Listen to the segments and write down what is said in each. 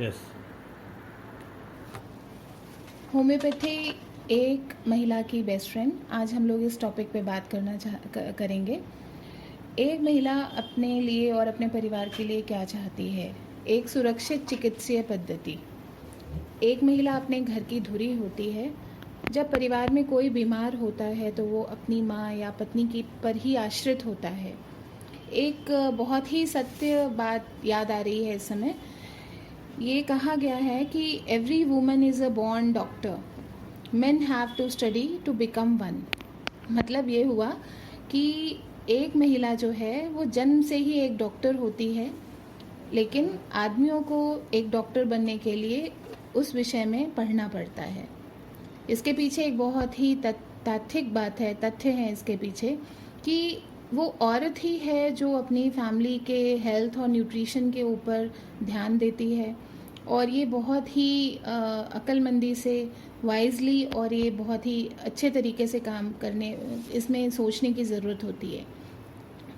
Yes. Homeopathy एक महिला की बेस्ट फ्रेंड। आज हम लोग इस टॉपिक पे बात करेंगे। एक महिला अपने लिए और अपने परिवार के लिए क्या चाहती है। एक सुरक्षित चिकित्सीय पद्धति। एक महिला अपने घर की धुरी होती है। जब परिवार में कोई बीमार होता है तो वो अपनी माँ या पत्नी की पर ही आश्रित होता है। एक बहुत ही सत्य बात याद आ रही है इस समय। ये कहा गया है कि every woman is a born doctor, men have to study to become one। मतलब ये हुआ कि एक महिला जो है वो जन्म से ही एक डॉक्टर होती है, लेकिन आदमियों को एक डॉक्टर बनने के लिए उस विषय में पढ़ना पड़ता है। इसके पीछे एक बहुत ही तात्विक बात है, तथ्य है इसके पीछे कि वो औरत ही है जो अपनी फैमिली के हेल्थ और न्यूट्रिशन के ऊपर ध्यान देती है, और ये बहुत ही अक्लमंदी से वाइजली और ये बहुत ही अच्छे तरीके से काम करने, इसमें सोचने की ज़रूरत होती है।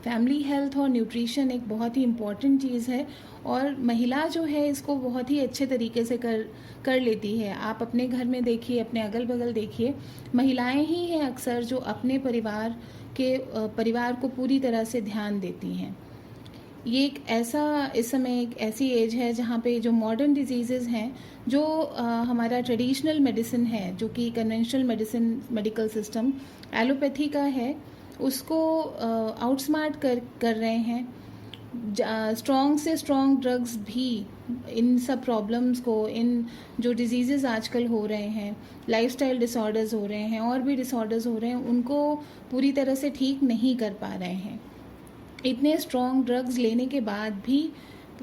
फैमिली हेल्थ और न्यूट्रिशन एक बहुत ही इम्पॉर्टेंट चीज़ है, और महिला जो है इसको बहुत ही अच्छे तरीके से कर लेती है। आप अपने घर में देखिए, अपने अगल बगल देखिए, महिलाएं ही हैं अक्सर जो अपने परिवार को पूरी तरह से ध्यान देती हैं। ये एक ऐसा, इस समय एक ऐसी एज है जहाँ पे जो मॉडर्न डिजीज़ेज़ हैं, जो हमारा ट्रेडिशनल मेडिसिन है, जो कि कन्वेंशनल मेडिकल सिस्टम एलोपैथी का है, उसको आउटस्मार्ट कर रहे हैं। स्ट्रॉन्ग से स्ट्रॉन्ग ड्रग्स भी इन सब प्रॉब्लम्स को, इन जो डिजीज़ेज़ आजकल हो रहे हैं, लाइफस्टाइल डिसऑर्डर्स हो रहे हैं और भी डिसऑर्डर्स हो रहे हैं, उनको पूरी तरह से ठीक नहीं कर पा रहे हैं। इतने स्ट्रॉन्ग ड्रग्स लेने के बाद भी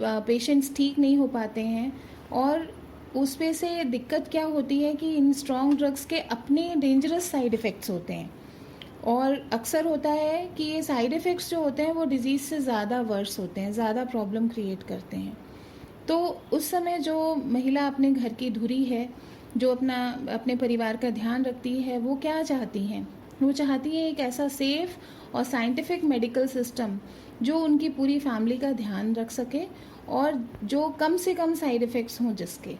पेशेंट्स ठीक नहीं हो पाते हैं, और उस पे से दिक्कत क्या होती है कि इन स्ट्रॉन्ग ड्रग्स के अपने डेंजरस साइड इफ़ेक्ट्स होते हैं, और अक्सर होता है कि ये साइड इफ़ेक्ट्स जो होते हैं वो डिज़ीज़ से ज़्यादा वर्स होते हैं, ज़्यादा प्रॉब्लम क्रिएट करते हैं। तो उस समय जो महिला अपने घर की धुरी है, जो अपने परिवार का ध्यान रखती है, वो क्या चाहती हैं? वो चाहती है एक ऐसा सेफ़ और साइंटिफिक मेडिकल सिस्टम जो उनकी पूरी फैमिली का ध्यान रख सके, और जो कम से कम साइड इफ़ेक्ट्स हों जिसके।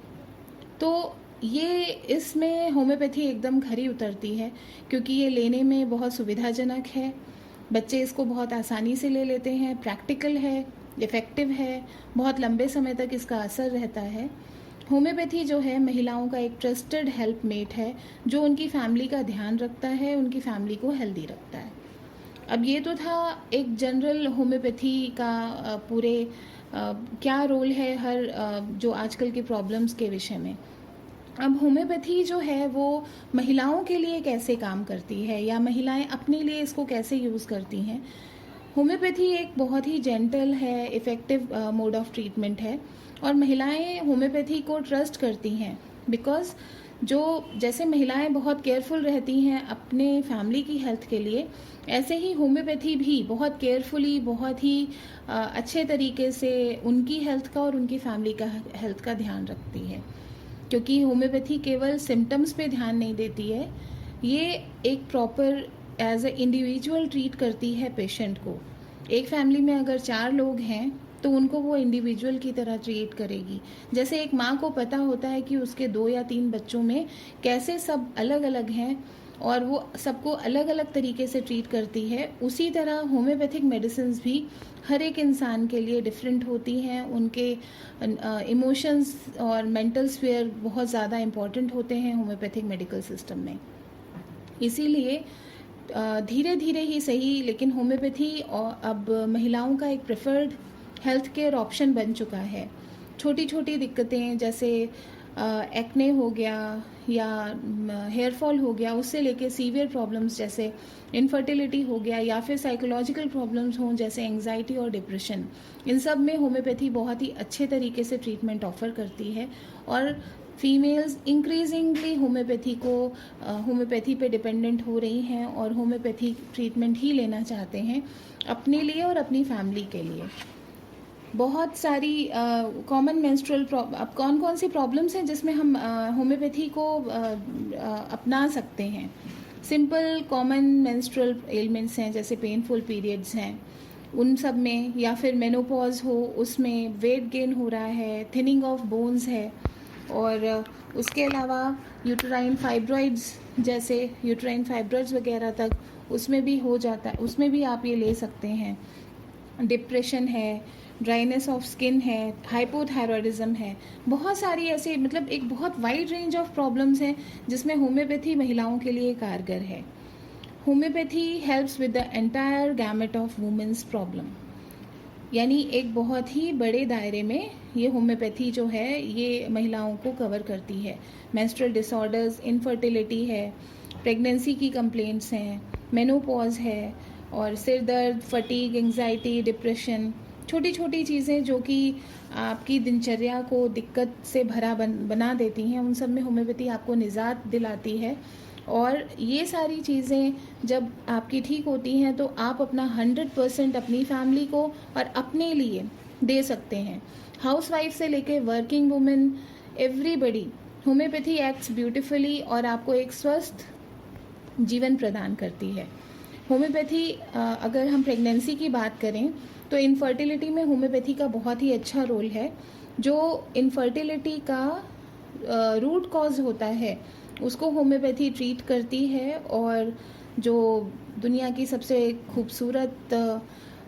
तो ये इसमें होम्योपैथी एकदम खरी उतरती है, क्योंकि ये लेने में बहुत सुविधाजनक है। बच्चे इसको बहुत आसानी से ले लेते हैं, प्रैक्टिकल है, इफ़ेक्टिव है, बहुत लंबे समय तक इसका असर रहता है। होम्योपैथी जो है महिलाओं का एक ट्रस्टेड हेल्पमेट है, जो उनकी फैमिली का ध्यान रखता है, उनकी फैमिली को हेल्दी रखता है। अब ये तो था एक जनरल होम्योपैथी का पूरे क्या रोल है हर जो आजकल के प्रॉब्लम्स के विषय में। अब होम्योपैथी जो है वो महिलाओं के लिए कैसे काम करती है, या महिलाएं अपने लिए इसको कैसे यूज़ करती हैं। होम्योपैथी एक बहुत ही जेंटल है, इफ़ेक्टिव मोड ऑफ ट्रीटमेंट है, और महिलाएं होम्योपैथी को ट्रस्ट करती हैं, बिकॉज़ जो जैसे महिलाएं बहुत केयरफुल रहती हैं अपने फैमिली की हेल्थ के लिए, ऐसे ही होम्योपैथी भी बहुत केयरफुली, बहुत ही अच्छे तरीके से उनकी हेल्थ का और उनकी फैमिली का हेल्थ का ध्यान रखती है। क्योंकि होम्योपैथी केवल सिम्टम्स पे ध्यान नहीं देती है, ये एक proper as a individual treat करती है पेशेंट को। एक फैमिली में अगर 4 लोग हैं तो उनको वो इंडिविजुअल की तरह ट्रीट करेगी। जैसे एक माँ को पता होता है कि उसके 2 या 3 बच्चों में कैसे सब अलग अलग हैं, और वो सबको अलग अलग तरीके से ट्रीट करती है, उसी तरह होम्योपैथिक मेडिसिन्स भी हर एक इंसान के लिए डिफरेंट होती हैं। उनके इमोशंस और मेंटल स्फीयर बहुत ज़्यादा इम्पॉर्टेंट होते हैं होम्योपैथिक मेडिकल सिस्टम में। इसीलिए धीरे धीरे ही सही, लेकिन होम्योपैथी अब महिलाओं का एक प्रेफर्ड हेल्थ केयर ऑप्शन बन चुका है। छोटी छोटी दिक्कतें जैसे एक्ने हो गया या हेयर फॉल हो गया, उससे लेके सीवियर प्रॉब्लम्स जैसे इनफर्टिलिटी हो गया, या फिर साइकोलॉजिकल प्रॉब्लम्स हों जैसे एंग्जाइटी और डिप्रेशन, इन सब में होम्योपैथी बहुत ही अच्छे तरीके से ट्रीटमेंट ऑफर करती है। और फीमेल्स इंक्रीजिंगली होम्योपैथी पे डिपेंडेंट हो रही हैं, और होम्योपैथी ट्रीटमेंट ही लेना चाहते हैं अपने लिए और अपनी फैमिली के लिए। बहुत सारी कॉमन मेंस्ट्रुअल अब कौन कौन सी प्रॉब्लम्स हैं जिसमें हम होम्योपैथी को अपना सकते हैं। सिंपल कॉमन मेंस्ट्रुअल एलिमेंट्स हैं, जैसे पेनफुल पीरियड्स हैं, उन सब में, या फिर मेनोपॉज हो उसमें वेट गेन हो रहा है, थिनिंग ऑफ बोन्स है, और उसके अलावा यूट्राइन फाइब्रॉइड्स, जैसे यूट्राइन फाइब्रॉइड्स वगैरह तक उसमें भी हो जाता है, उसमें भी आप ये ले सकते हैं। डिप्रेशन है, ड्राइनेस ऑफ स्किन है, हाइपोथायरॉयडिज्म है, बहुत सारी ऐसे मतलब एक बहुत वाइड रेंज ऑफ प्रॉब्लम्स हैं जिसमें होम्योपैथी महिलाओं के लिए कारगर है। Homeopathy helps with the entire gamut of women's problem, यानी एक बहुत ही बड़े दायरे में ये होम्योपैथी जो है ये महिलाओं को कवर करती है। मेंस्ट्रुअल डिसऑर्डर्स, इनफर्टिलिटी है, प्रेगनेंसी की कंप्लेंट्स हैं, मेनोपॉज है, और सिर दर्द, फटीग, एंग्जाइटी, डिप्रेशन, छोटी छोटी चीज़ें जो कि आपकी दिनचर्या को दिक्कत से भरा बना देती हैं, उन सब में होम्योपैथी आपको निजात दिलाती है। और ये सारी चीज़ें जब आपकी ठीक होती हैं तो आप अपना 100% अपनी फैमिली को और अपने लिए दे सकते हैं। हाउसवाइफ से लेके working women, everybody, homeopathy acts beautifully और आपको एक स्वस्थ जीवन प्रदान करती है। होम्योपैथी, अगर हम प्रेगनेंसी की बात करें तो इनफर्टिलिटी में होम्योपैथी का बहुत ही अच्छा रोल है। जो इनफर्टिलिटी का रूट कॉज होता है उसको होम्योपैथी ट्रीट करती है, और जो दुनिया की सबसे खूबसूरत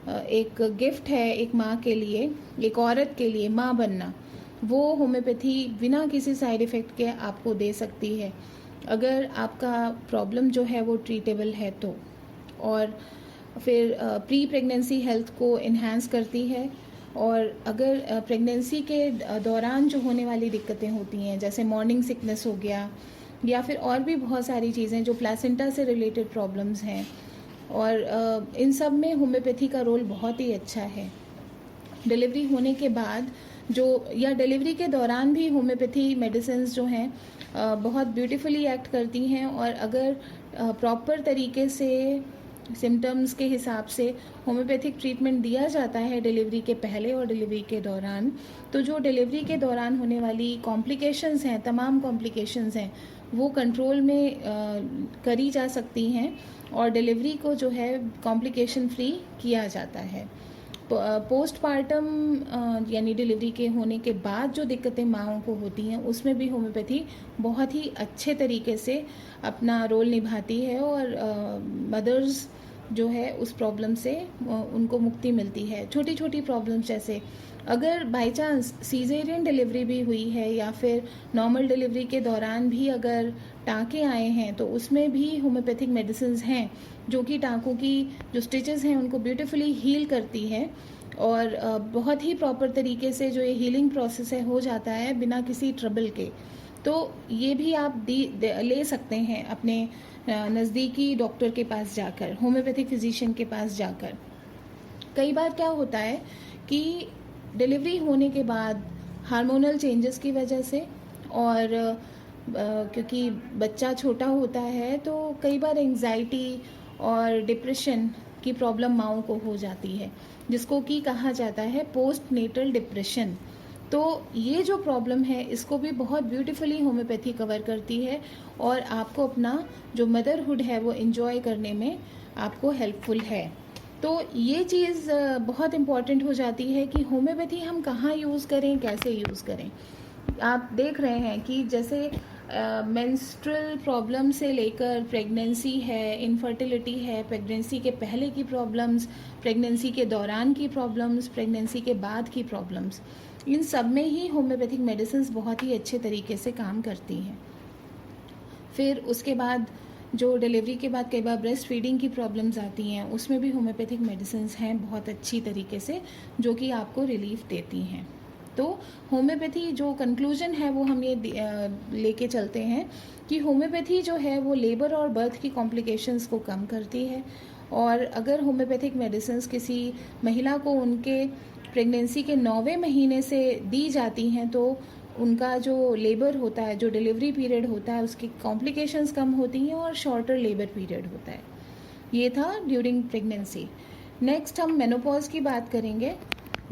एक गिफ्ट है एक माँ के लिए, एक औरत के लिए माँ बनना, वो होम्योपैथी बिना किसी साइड इफ़ेक्ट के आपको दे सकती है अगर आपका प्रॉब्लम जो है वो ट्रीटेबल है तो। और फिर प्री प्रेगनेंसी हेल्थ को इन्हांस करती है, और अगर प्रेगनेंसी के दौरान जो होने वाली दिक्कतें होती हैं जैसे मॉर्निंग सिकनेस हो गया, या फिर और भी बहुत सारी चीज़ें जो प्लासेंटा से रिलेटेड प्रॉब्लम्स हैं, और इन सब में होम्योपैथी का रोल बहुत ही अच्छा है। डिलीवरी होने के बाद जो, या डिलीवरी के दौरान भी होम्योपैथी मेडिसिन जो हैं बहुत ब्यूटीफुली एक्ट करती हैं, और अगर प्रॉपर तरीके से सिम्टम्स के हिसाब से होम्योपैथिक ट्रीटमेंट दिया जाता है डिलीवरी के पहले और डिलीवरी के दौरान, तो जो डिलीवरी के दौरान होने वाली कॉम्प्लिकेशंस हैं, तमाम कॉम्प्लिकेशंस हैं, वो कंट्रोल में करी जा सकती हैं, और डिलीवरी को जो है कॉम्प्लिकेशन फ्री किया जाता है। पोस्टपार्टम यानी डिलीवरी के होने के बाद जो दिक्कतें माँओं को होती हैं उसमें भी होम्योपैथी बहुत ही अच्छे तरीके से अपना रोल निभाती है, और मदर्स जो है उस प्रॉब्लम से उनको मुक्ति मिलती है। छोटी छोटी प्रॉब्लम्स जैसे अगर बाय चांस सीजेरियन डिलीवरी भी हुई है या फिर नॉर्मल डिलीवरी के दौरान भी अगर टाँके आए हैं तो उसमें भी होम्योपैथिक मेडिसिन हैं जो कि टाँकों की जो स्टिचेस हैं उनको ब्यूटीफुली हील करती है, और बहुत ही प्रॉपर तरीके से जो ये हीलिंग प्रोसेस है हो जाता है बिना किसी ट्रबल के। तो ये भी आप ले सकते हैं अपने नज़दीकी डॉक्टर के पास जाकर, होम्योपैथिक फिजिशियन के पास जाकर। कई बार क्या होता है कि डिलीवरी होने के बाद हार्मोनल चेंजेस की वजह से, और क्योंकि बच्चा छोटा होता है तो कई बार एंग्जाइटी और डिप्रेशन की प्रॉब्लम माँओं को हो जाती है, जिसको कि कहा जाता है पोस्ट नेटल डिप्रेशन। तो ये जो प्रॉब्लम है इसको भी बहुत ब्यूटीफुली होम्योपैथी कवर करती है, और आपको अपना जो मदरहुड है वो एंजॉय करने में आपको हेल्पफुल है। तो ये चीज़ बहुत इम्पॉर्टेंट हो जाती है कि होम्योपैथी हम कहाँ यूज़ करें, कैसे यूज़ करें। आप देख रहे हैं कि जैसे मेंस्ट्रुअल प्रॉब्लम से लेकर प्रेगनेंसी है, इनफर्टिलिटी है, प्रेगनेंसी के पहले की प्रॉब्लम्स, प्रेगनेंसी के दौरान की प्रॉब्लम्स, प्रेगनेंसी के बाद की प्रॉब्लम्स, इन सब में ही होम्योपैथिक मेडिसिन बहुत ही अच्छे तरीके से काम करती हैं। फिर उसके बाद जो डिलीवरी के बाद कई बार ब्रेस्ट फीडिंग की प्रॉब्लम्स आती हैं उसमें भी होम्योपैथिक मेडिसिन हैं बहुत अच्छी तरीके से जो कि आपको रिलीफ देती हैं। तो होम्योपैथी जो कंक्लूजन है वो हम ये लेके चलते हैं कि होम्योपैथी जो है वो लेबर और बर्थ की कॉम्प्लिकेशंस को कम करती है, और अगर होम्योपैथिक मेडिसिन किसी महिला को उनके प्रेगनेंसी के 9वें महीने से दी जाती हैं तो उनका जो लेबर होता है, जो डिलीवरी पीरियड होता है, उसकी कॉम्प्लिकेशंस कम होती हैं और शॉर्टर लेबर पीरियड होता है। ये था ड्यूरिंग प्रेगनेंसी। नेक्स्ट हम मेनोपॉज की बात करेंगे।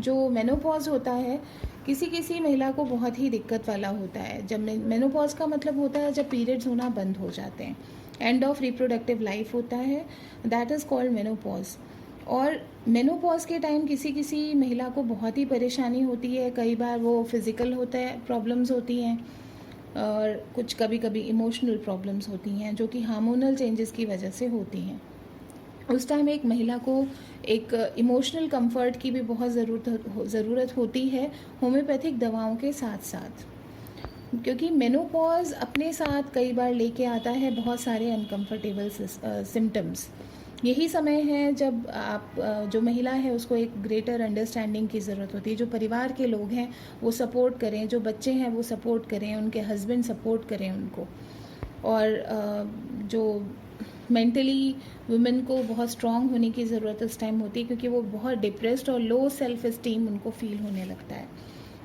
जो मेनोपॉज होता है किसी किसी महिला को बहुत ही दिक्कत वाला होता है। जब मेनोपॉज का मतलब होता है जब पीरियड्स होना बंद हो जाते हैं, एंड ऑफ रिप्रोडक्टिव लाइफ होता है, दैट इज़ कॉल्ड मेनोपॉज। और मेनोपॉज के टाइम किसी किसी महिला को बहुत ही परेशानी होती है, कई बार वो फिज़िकल होता है, प्रॉब्लम्स होती हैं और कुछ कभी कभी इमोशनल प्रॉब्लम्स होती हैं जो कि हार्मोनल चेंजेस की वजह से होती हैं। उस टाइम एक महिला को एक इमोशनल कंफर्ट की भी बहुत ज़रूरत होती है होम्योपैथिक दवाओं के साथ साथ, क्योंकि मेनोपॉज अपने साथ कई बार लेके आता है बहुत सारे अनकंफर्टेबल सिम्टम्स। यही समय है जब आप जो महिला है उसको एक ग्रेटर अंडरस्टैंडिंग की ज़रूरत होती है, जो परिवार के लोग हैं वो सपोर्ट करें, जो बच्चे हैं वो सपोर्ट करें, उनके हस्बैंड सपोर्ट करें उनको, और जो मेंटली वुमेन को बहुत स्ट्रांग होने की ज़रूरत उस टाइम होती है, क्योंकि वो बहुत डिप्रेस्ड और लो सेल्फ इस्टीम उनको फील होने लगता है।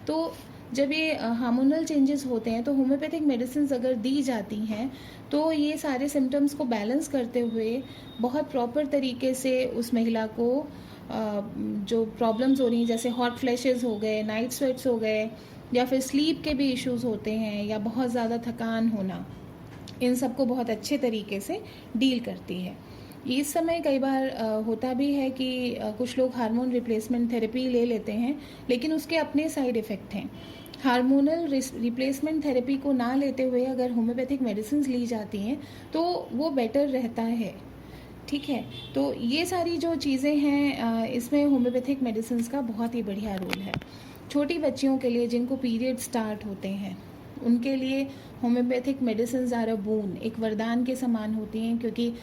तो जब ये हार्मोनल चेंजेस होते हैं तो होम्योपैथिक मेडिसिन अगर दी जाती हैं तो ये सारे सिम्टम्स को बैलेंस करते हुए बहुत प्रॉपर तरीके से उस महिला को जो प्रॉब्लम्स हो रही हैं, जैसे हॉट फ्लैशेस हो गए, नाइट स्वेट्स हो गए, या फिर स्लीप के भी इश्यूज होते हैं, या बहुत ज़्यादा थकान होना, इन सब को बहुत अच्छे तरीके से डील करती है। इस समय कई बार होता भी है कि कुछ लोग हार्मोन रिप्लेसमेंट थेरेपी ले लेते हैं, लेकिन उसके अपने साइड इफ़ेक्ट हैं। हार्मोनल रिप्लेसमेंट थेरेपी को ना लेते हुए अगर होम्योपैथिक मेडिसिन ली जाती हैं तो वो बेटर रहता है। ठीक है, तो ये सारी जो चीज़ें हैं इसमें होम्योपैथिक मेडिसिन का बहुत ही बढ़िया रोल है। छोटी बच्चियों के लिए जिनको पीरियड स्टार्ट होते हैं उनके लिए होम्योपैथिक मेडिसिन आर अ बून, एक वरदान के समान होती हैं, क्योंकि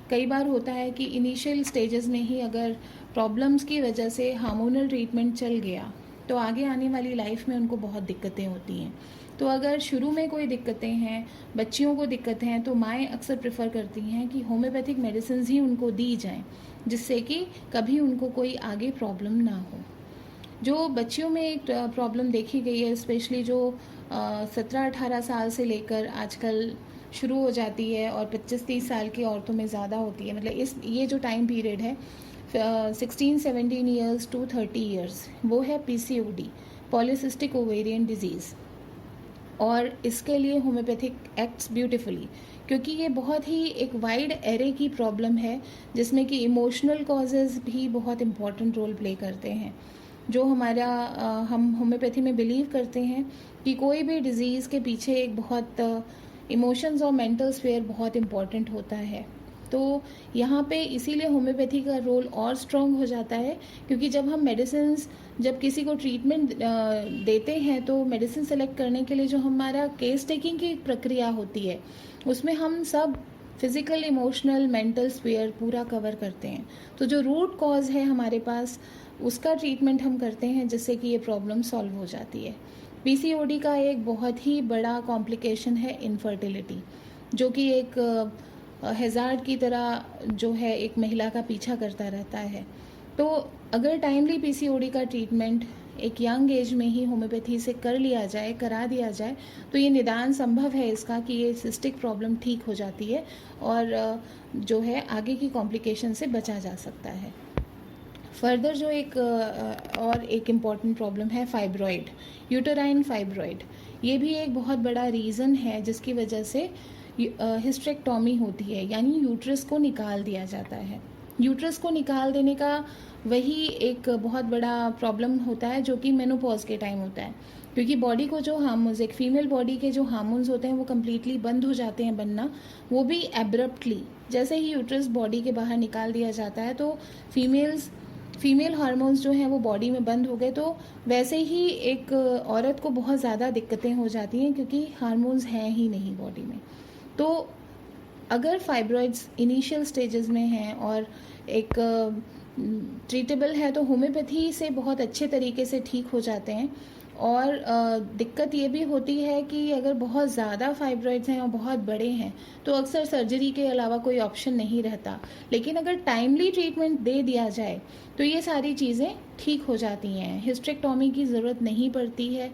कई बार होता है कि इनिशियल स्टेजेस में ही अगर प्रॉब्लम्स की वजह से हार्मोनल ट्रीटमेंट चल गया तो आगे आने वाली लाइफ में उनको बहुत दिक्कतें होती हैं। तो अगर शुरू में कोई दिक्कतें हैं, बच्चियों को दिक्कतें हैं, तो माएँ अक्सर प्रेफर करती हैं कि होम्योपैथिक मेडिसिन ही उनको दी जाएं, जिससे कि कभी उनको कोई आगे प्रॉब्लम ना हो। जो बच्चियों में एक प्रॉब्लम देखी गई है, स्पेशली जो 17-18 साल से लेकर आजकल शुरू हो जाती है और 25-30 साल की औरतों में ज़्यादा होती है, मतलब ये जो टाइम पीरियड है 16-17 ईयर्स टू 30 ईयर्स, वो है PCOD, पॉलीसिस्टिक ओवेरियन डिजीज़। और इसके लिए होम्योपैथिक एक्ट्स ब्यूटिफुली, क्योंकि ये बहुत ही एक वाइड एरे की प्रॉब्लम है जिसमें कि इमोशनल कॉजेज़ भी बहुत इम्पॉर्टेंट रोल प्ले करते हैं। जो हमारा हम होम्योपैथी में बिलीव करते हैं कि कोई भी डिज़ीज़ के पीछे एक बहुत इमोशंस और मेंटल स्फेयर बहुत इम्पॉर्टेंट होता है। तो यहाँ पे इसीलिए होम्योपैथी का रोल और स्ट्रॉन्ग हो जाता है, क्योंकि जब हम जब किसी को ट्रीटमेंट देते हैं तो मेडिसिन सेलेक्ट करने के लिए जो हमारा केस टेकिंग की प्रक्रिया होती है उसमें हम सब फिज़िकल, इमोशनल, मेंटल स्फेयर पूरा कवर करते हैं। तो जो रूट कॉज है हमारे पास उसका ट्रीटमेंट हम करते हैं, जिससे कि ये प्रॉब्लम सॉल्व हो जाती है। PCOD का एक बहुत ही बड़ा कॉम्प्लिकेशन है इनफर्टिलिटी, जो कि एक हैज़ार्ड की तरह जो है एक महिला का पीछा करता रहता है। तो अगर टाइमली PCOD का ट्रीटमेंट एक यंग एज में ही होम्योपैथी से करा दिया जाए तो ये निदान संभव है इसका कि ये सिस्टिक प्रॉब्लम ठीक हो जाती है और जो है आगे की कॉम्प्लिकेशन से बचा जा सकता है। फर्दर जो और एक इम्पॉर्टेंट प्रॉब्लम है फाइब्रॉइड, यूटेराइन फाइब्रॉइड। ये भी एक बहुत बड़ा रीज़न है जिसकी वजह से हिस्टेरेक्टोमी होती है, यानी यूट्रस को निकाल दिया जाता है। यूट्रस को निकाल देने का वही एक बहुत बड़ा प्रॉब्लम होता है जो कि मेनोपॉज के टाइम होता है, क्योंकि बॉडी को जो हार्मोन्स, एक फीमेल बॉडी के जो हार्मोन्स होते हैं वो कम्प्लीटली बंद हो जाते हैं बनना, वो भी एब्रप्टली। जैसे ही यूट्रस बॉडी के बाहर निकाल दिया जाता है तो फीमेल हार्मोन्स जो हैं वो बॉडी में बंद हो गए, तो वैसे ही एक औरत को बहुत ज़्यादा दिक्कतें हो जाती हैं क्योंकि हार्मोन्स हैं ही नहीं बॉडी में। तो अगर फाइब्रॉइड्स इनिशियल स्टेजेस में हैं और एक ट्रीटेबल है तो होम्योपैथी से बहुत अच्छे तरीके से ठीक हो जाते हैं। और दिक्कत ये भी होती है कि अगर बहुत ज़्यादा फाइब्रॉइड्स हैं और बहुत बड़े हैं तो अक्सर सर्जरी के अलावा कोई ऑप्शन नहीं रहता, लेकिन अगर टाइमली ट्रीटमेंट दे दिया जाए तो ये सारी चीज़ें ठीक हो जाती हैं, हिस्टेरेक्टोमी की ज़रूरत नहीं पड़ती है।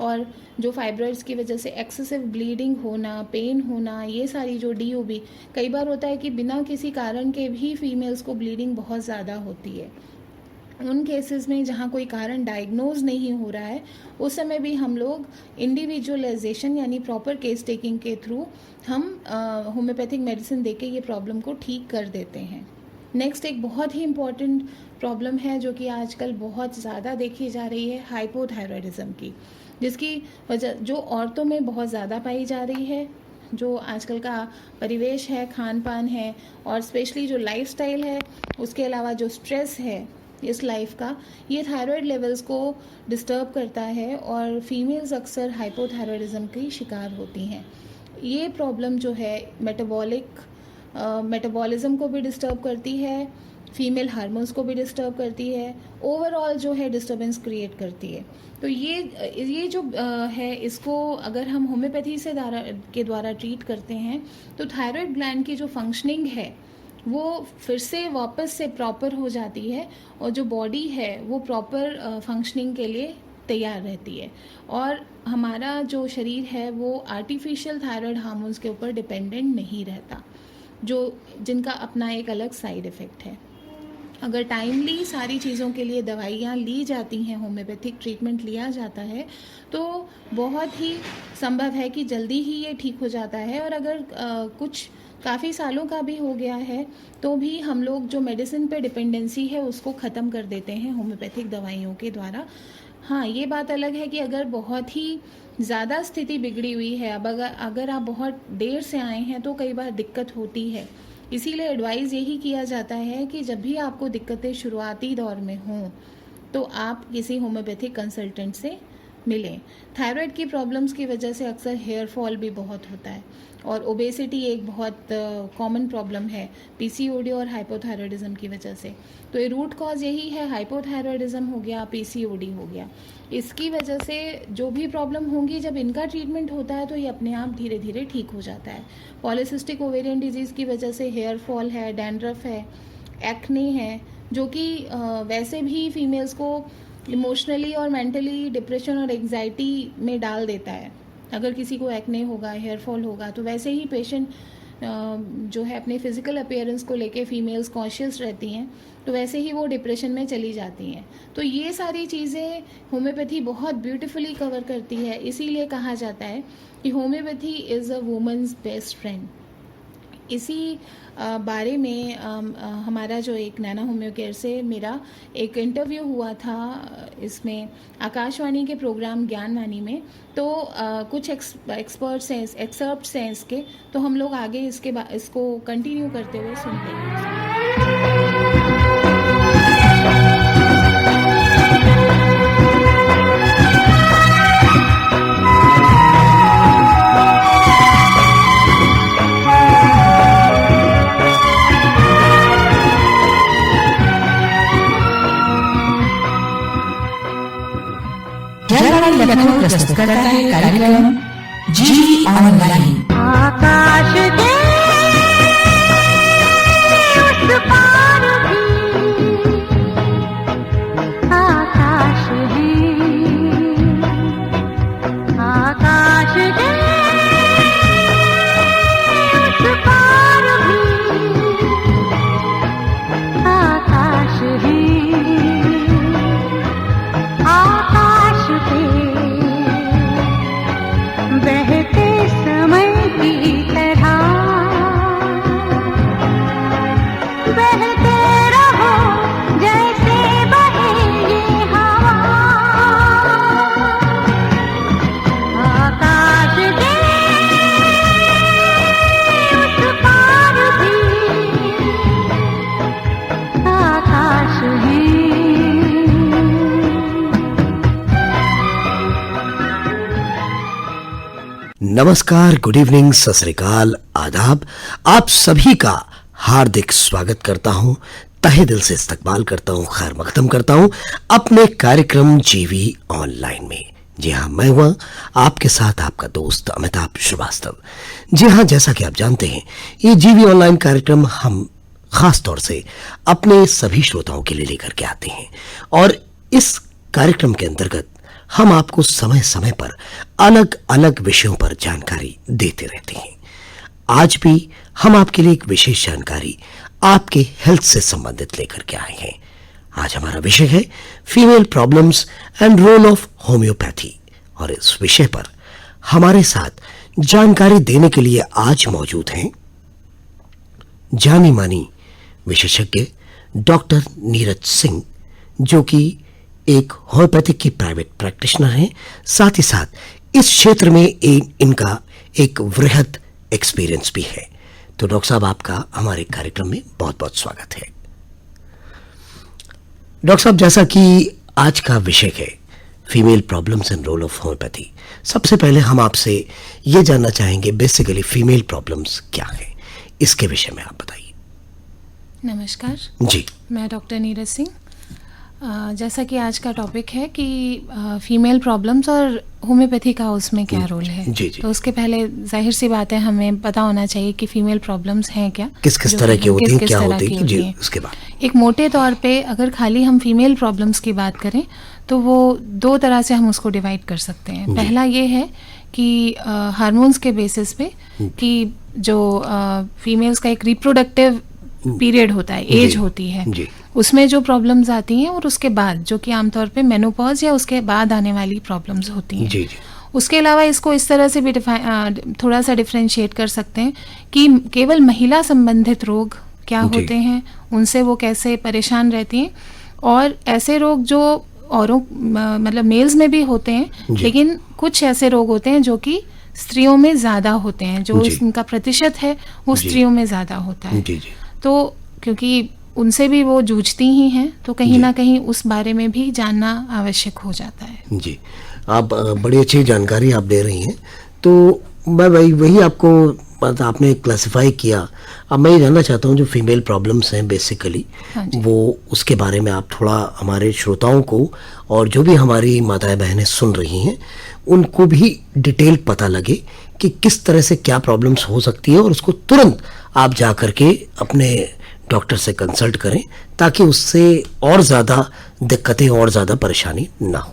और जो फाइब्रॉइड्स की वजह से एक्सेसिव ब्लीडिंग होना, पेन होना, ये सारी जो DOB, कई बार होता है कि बिना किसी कारण के भी फीमेल्स को ब्लीडिंग बहुत ज़्यादा होती है। उन केसेस में जहाँ कोई कारण डायग्नोज नहीं हो रहा है उस समय भी हम लोग इंडिविजुअलाइजेशन यानी प्रॉपर केस टेकिंग के थ्रू हम होम्योपैथिक मेडिसिन देके ये प्रॉब्लम को ठीक कर देते हैं। नेक्स्ट एक बहुत ही इम्पॉर्टेंट प्रॉब्लम है जो कि आजकल बहुत ज़्यादा देखी जा रही है, हाइपोथायरॉयडिज्म की, जिसकी वजह जो औरतों में बहुत ज़्यादा पाई जा रही है। जो आजकल का परिवेश है, खान पान है, और स्पेशली जो लाइफस्टाइल है, उसके अलावा जो स्ट्रेस है इस लाइफ का, ये थायराइड लेवल्स को डिस्टर्ब करता है और फीमेल्स अक्सर हाइपोथायरॉयडिज्म की शिकार होती हैं। ये प्रॉब्लम जो है मेटाबॉलिज्म को भी डिस्टर्ब करती है, फीमेल हार्मोन्स को भी डिस्टर्ब करती है, ओवरऑल जो है डिस्टर्बेंस क्रिएट करती है। तो ये जो है, इसको अगर हम होम्योपैथी के द्वारा ट्रीट करते हैं तो थायराइड ग्लैंड की जो फंक्शनिंग है वो फिर से वापस से प्रॉपर हो जाती है, और जो बॉडी है वो प्रॉपर फंक्शनिंग के लिए तैयार रहती है, और हमारा जो शरीर है वो आर्टिफिशियल थायराइड हार्मोन्स के ऊपर डिपेंडेंट नहीं रहता, जिनका अपना एक अलग साइड इफ़ेक्ट है। अगर टाइमली सारी चीज़ों के लिए दवाइयाँ ली जाती हैं, होम्योपैथिक ट्रीटमेंट लिया जाता है, तो बहुत ही संभव है कि जल्दी ही ये ठीक हो जाता है। और अगर कुछ काफ़ी सालों का भी हो गया है तो भी हम लोग जो मेडिसिन पे डिपेंडेंसी है उसको ख़त्म कर देते हैं होम्योपैथिक दवाइयों के द्वारा। हाँ, ये बात अलग है कि अगर बहुत ही ज़्यादा स्थिति बिगड़ी हुई है, अब अगर आप बहुत देर से आए हैं तो कई बार दिक्कत होती है। इसीलिए एडवाइस यही किया जाता है कि जब भी आपको दिक्कतें शुरुआती दौर में हों तो आप किसी होम्योपैथिक कंसल्टेंट से मिलें। थायराइड की प्रॉब्लम्स की वजह से अक्सर हेयर फॉल भी बहुत होता है, और ओबेसिटी एक बहुत कॉमन प्रॉब्लम है पीसीओडी और हाइपोथायरॉयडिज्म की वजह से। तो ये रूट कॉज यही है, हाइपोथायरॉयडिज्म हो गया, पीसीओडी हो गया। इसकी वजह से जो भी प्रॉब्लम होंगी, जब इनका ट्रीटमेंट होता है तो ये अपने आप धीरे धीरे ठीक हो जाता है। पॉलीसिस्टिक ओवेरियन डिजीज़ की वजह से हेयर फॉल है, डैंड्रफ है, एक्ने है, जो कि वैसे भी फीमेल्स को इमोशनली और मेंटली डिप्रेशन और एग्जाइटी में डाल देता है। अगर किसी को एक्ने होगा, हेयर फॉल होगा, तो वैसे ही पेशेंट जो है अपने फिजिकल अपीयरेंस को लेके फीमेल्स कॉन्शियस रहती हैं, तो वैसे ही वो डिप्रेशन में चली जाती हैं। तो ये सारी चीज़ें होम्योपैथी बहुत ब्यूटीफुली कवर करती है। इसीलिए कहा जाता है कि homeopathy is a women's best friend. इसी बारे में हमारा जो एक नैना होम्यो केयर से मेरा एक इंटरव्यू हुआ था, इसमें आकाशवाणी के प्रोग्राम ज्ञानवाणी में। तो कुछ एक्सपर्ट्स हैं, एक्सर्प्ट्स हैं इसके, तो हम लोग आगे इसको कंटिन्यू करते हुए सुनते हैं। लखनऊ प्रस्तुत करता है कार्यक्रम जीवी ऑनलाइन। आकाश दे उस पार भी आकाश है, आकाश दे उस पार भी आकाश है, आकाश पे बहते समय की तरह बहते रहो जैसे बहे ये हवा, आकाश के उस पार भी आकाश है। नमस्कार, गुड इवनिंग, सत श्री अकाल, आदाब। आप सभी का हार्दिक स्वागत करता हूं, तहे दिल से इस्तकबाल करता हूं, खैर मकदम करता हूं अपने कार्यक्रम जीवी ऑनलाइन में। जी हाँ, मैं हुआ आपके साथ आपका दोस्त अमिताभ श्रीवास्तव। जी हाँ, जैसा कि आप जानते हैं, ये जीवी ऑनलाइन कार्यक्रम हम खास तौर से अपने सभी श्रोताओं के लिए लेकर के आते हैं, और इस कार्यक्रम के अंतर्गत हम आपको समय समय पर अलग अलग विषयों पर जानकारी देते रहते हैं। आज भी हम आपके लिए एक विशेष जानकारी आपके हेल्थ से संबंधित लेकर के आए हैं। आज हमारा विषय है female problems and role of homeopathy, और इस विषय पर हमारे साथ जानकारी देने के लिए आज मौजूद हैं जानी मानी विशेषज्ञ डॉक्टर नीरज सिंह, जो कि एक होम्योपैथिक की प्राइवेट प्रैक्टिशनर हैं, साथ ही साथ इस क्षेत्र में इनका एक वृहद एक्सपीरियंस भी है। तो डॉक्टर साहब, आपका हमारे कार्यक्रम में बहुत बहुत स्वागत है। डॉक्टर साहब, जैसा कि आज का विषय है female problems and role of homeopathy, सबसे पहले हम आपसे ये जानना चाहेंगे बेसिकली फीमेल प्रॉब्लम्स क्या है, इसके विषय में आप बताइए। नमस्कार जी। मैं डॉक्टर नीरज सिंह। जैसा कि आज का टॉपिक है कि फीमेल प्रॉब्लम्स और होम्योपैथी का उसमें क्या रोल है, जी, जी। तो उसके पहले जाहिर सी बात है हमें पता होना चाहिए कि फीमेल प्रॉब्लम्स हैं क्या, किस किस तरह की होती हैं, क्या होती है जी, उसके बाद एक मोटे तौर पे अगर खाली हम फीमेल प्रॉब्लम्स की बात करें तो वो दो तरह से हम उसको डिवाइड कर सकते हैं। पहला ये है कि हार्मोन्स के बेसिस पे कि जो फीमेल्स का एक रिप्रोडक्टिव पीरियड होता है, एज होती है, उसमें जो प्रॉब्लम्स आती हैं और उसके बाद जो कि आमतौर पे मेनोपॉज या उसके बाद आने वाली प्रॉब्लम्स होती हैं। जी। उसके अलावा इसको इस तरह से भी थोड़ा सा डिफरेंशिएट कर सकते हैं कि केवल महिला संबंधित रोग क्या होते हैं, उनसे वो कैसे परेशान रहती हैं, और ऐसे रोग जो औरों मतलब मेल्स में भी होते हैं, लेकिन कुछ ऐसे रोग होते हैं जो कि स्त्रियों में ज़्यादा होते हैं, जो उनका प्रतिशत है वो स्त्रियों में ज़्यादा होता है। तो क्योंकि उनसे भी वो जूझती ही हैं, तो कहीं ना कहीं उस बारे में भी जानना आवश्यक हो जाता है। जी, आप बड़ी अच्छी जानकारी आप दे रही हैं। तो मैं वही आपको आपने क्लासिफाई किया। अब मैं ये जानना चाहता हूँ जो फीमेल प्रॉब्लम्स हैं बेसिकली, वो उसके बारे में आप थोड़ा हमारे श्रोताओं को और जो भी हमारी माताएं बहनें सुन रही हैं उनको भी डिटेल पता लगे कि किस तरह से क्या प्रॉब्लम्स हो सकती है, और उसको तुरंत आप जा करके अपने डॉक्टर से कंसल्ट करें ताकि उससे और ज़्यादा दिक्कतें और ज़्यादा परेशानी ना हो।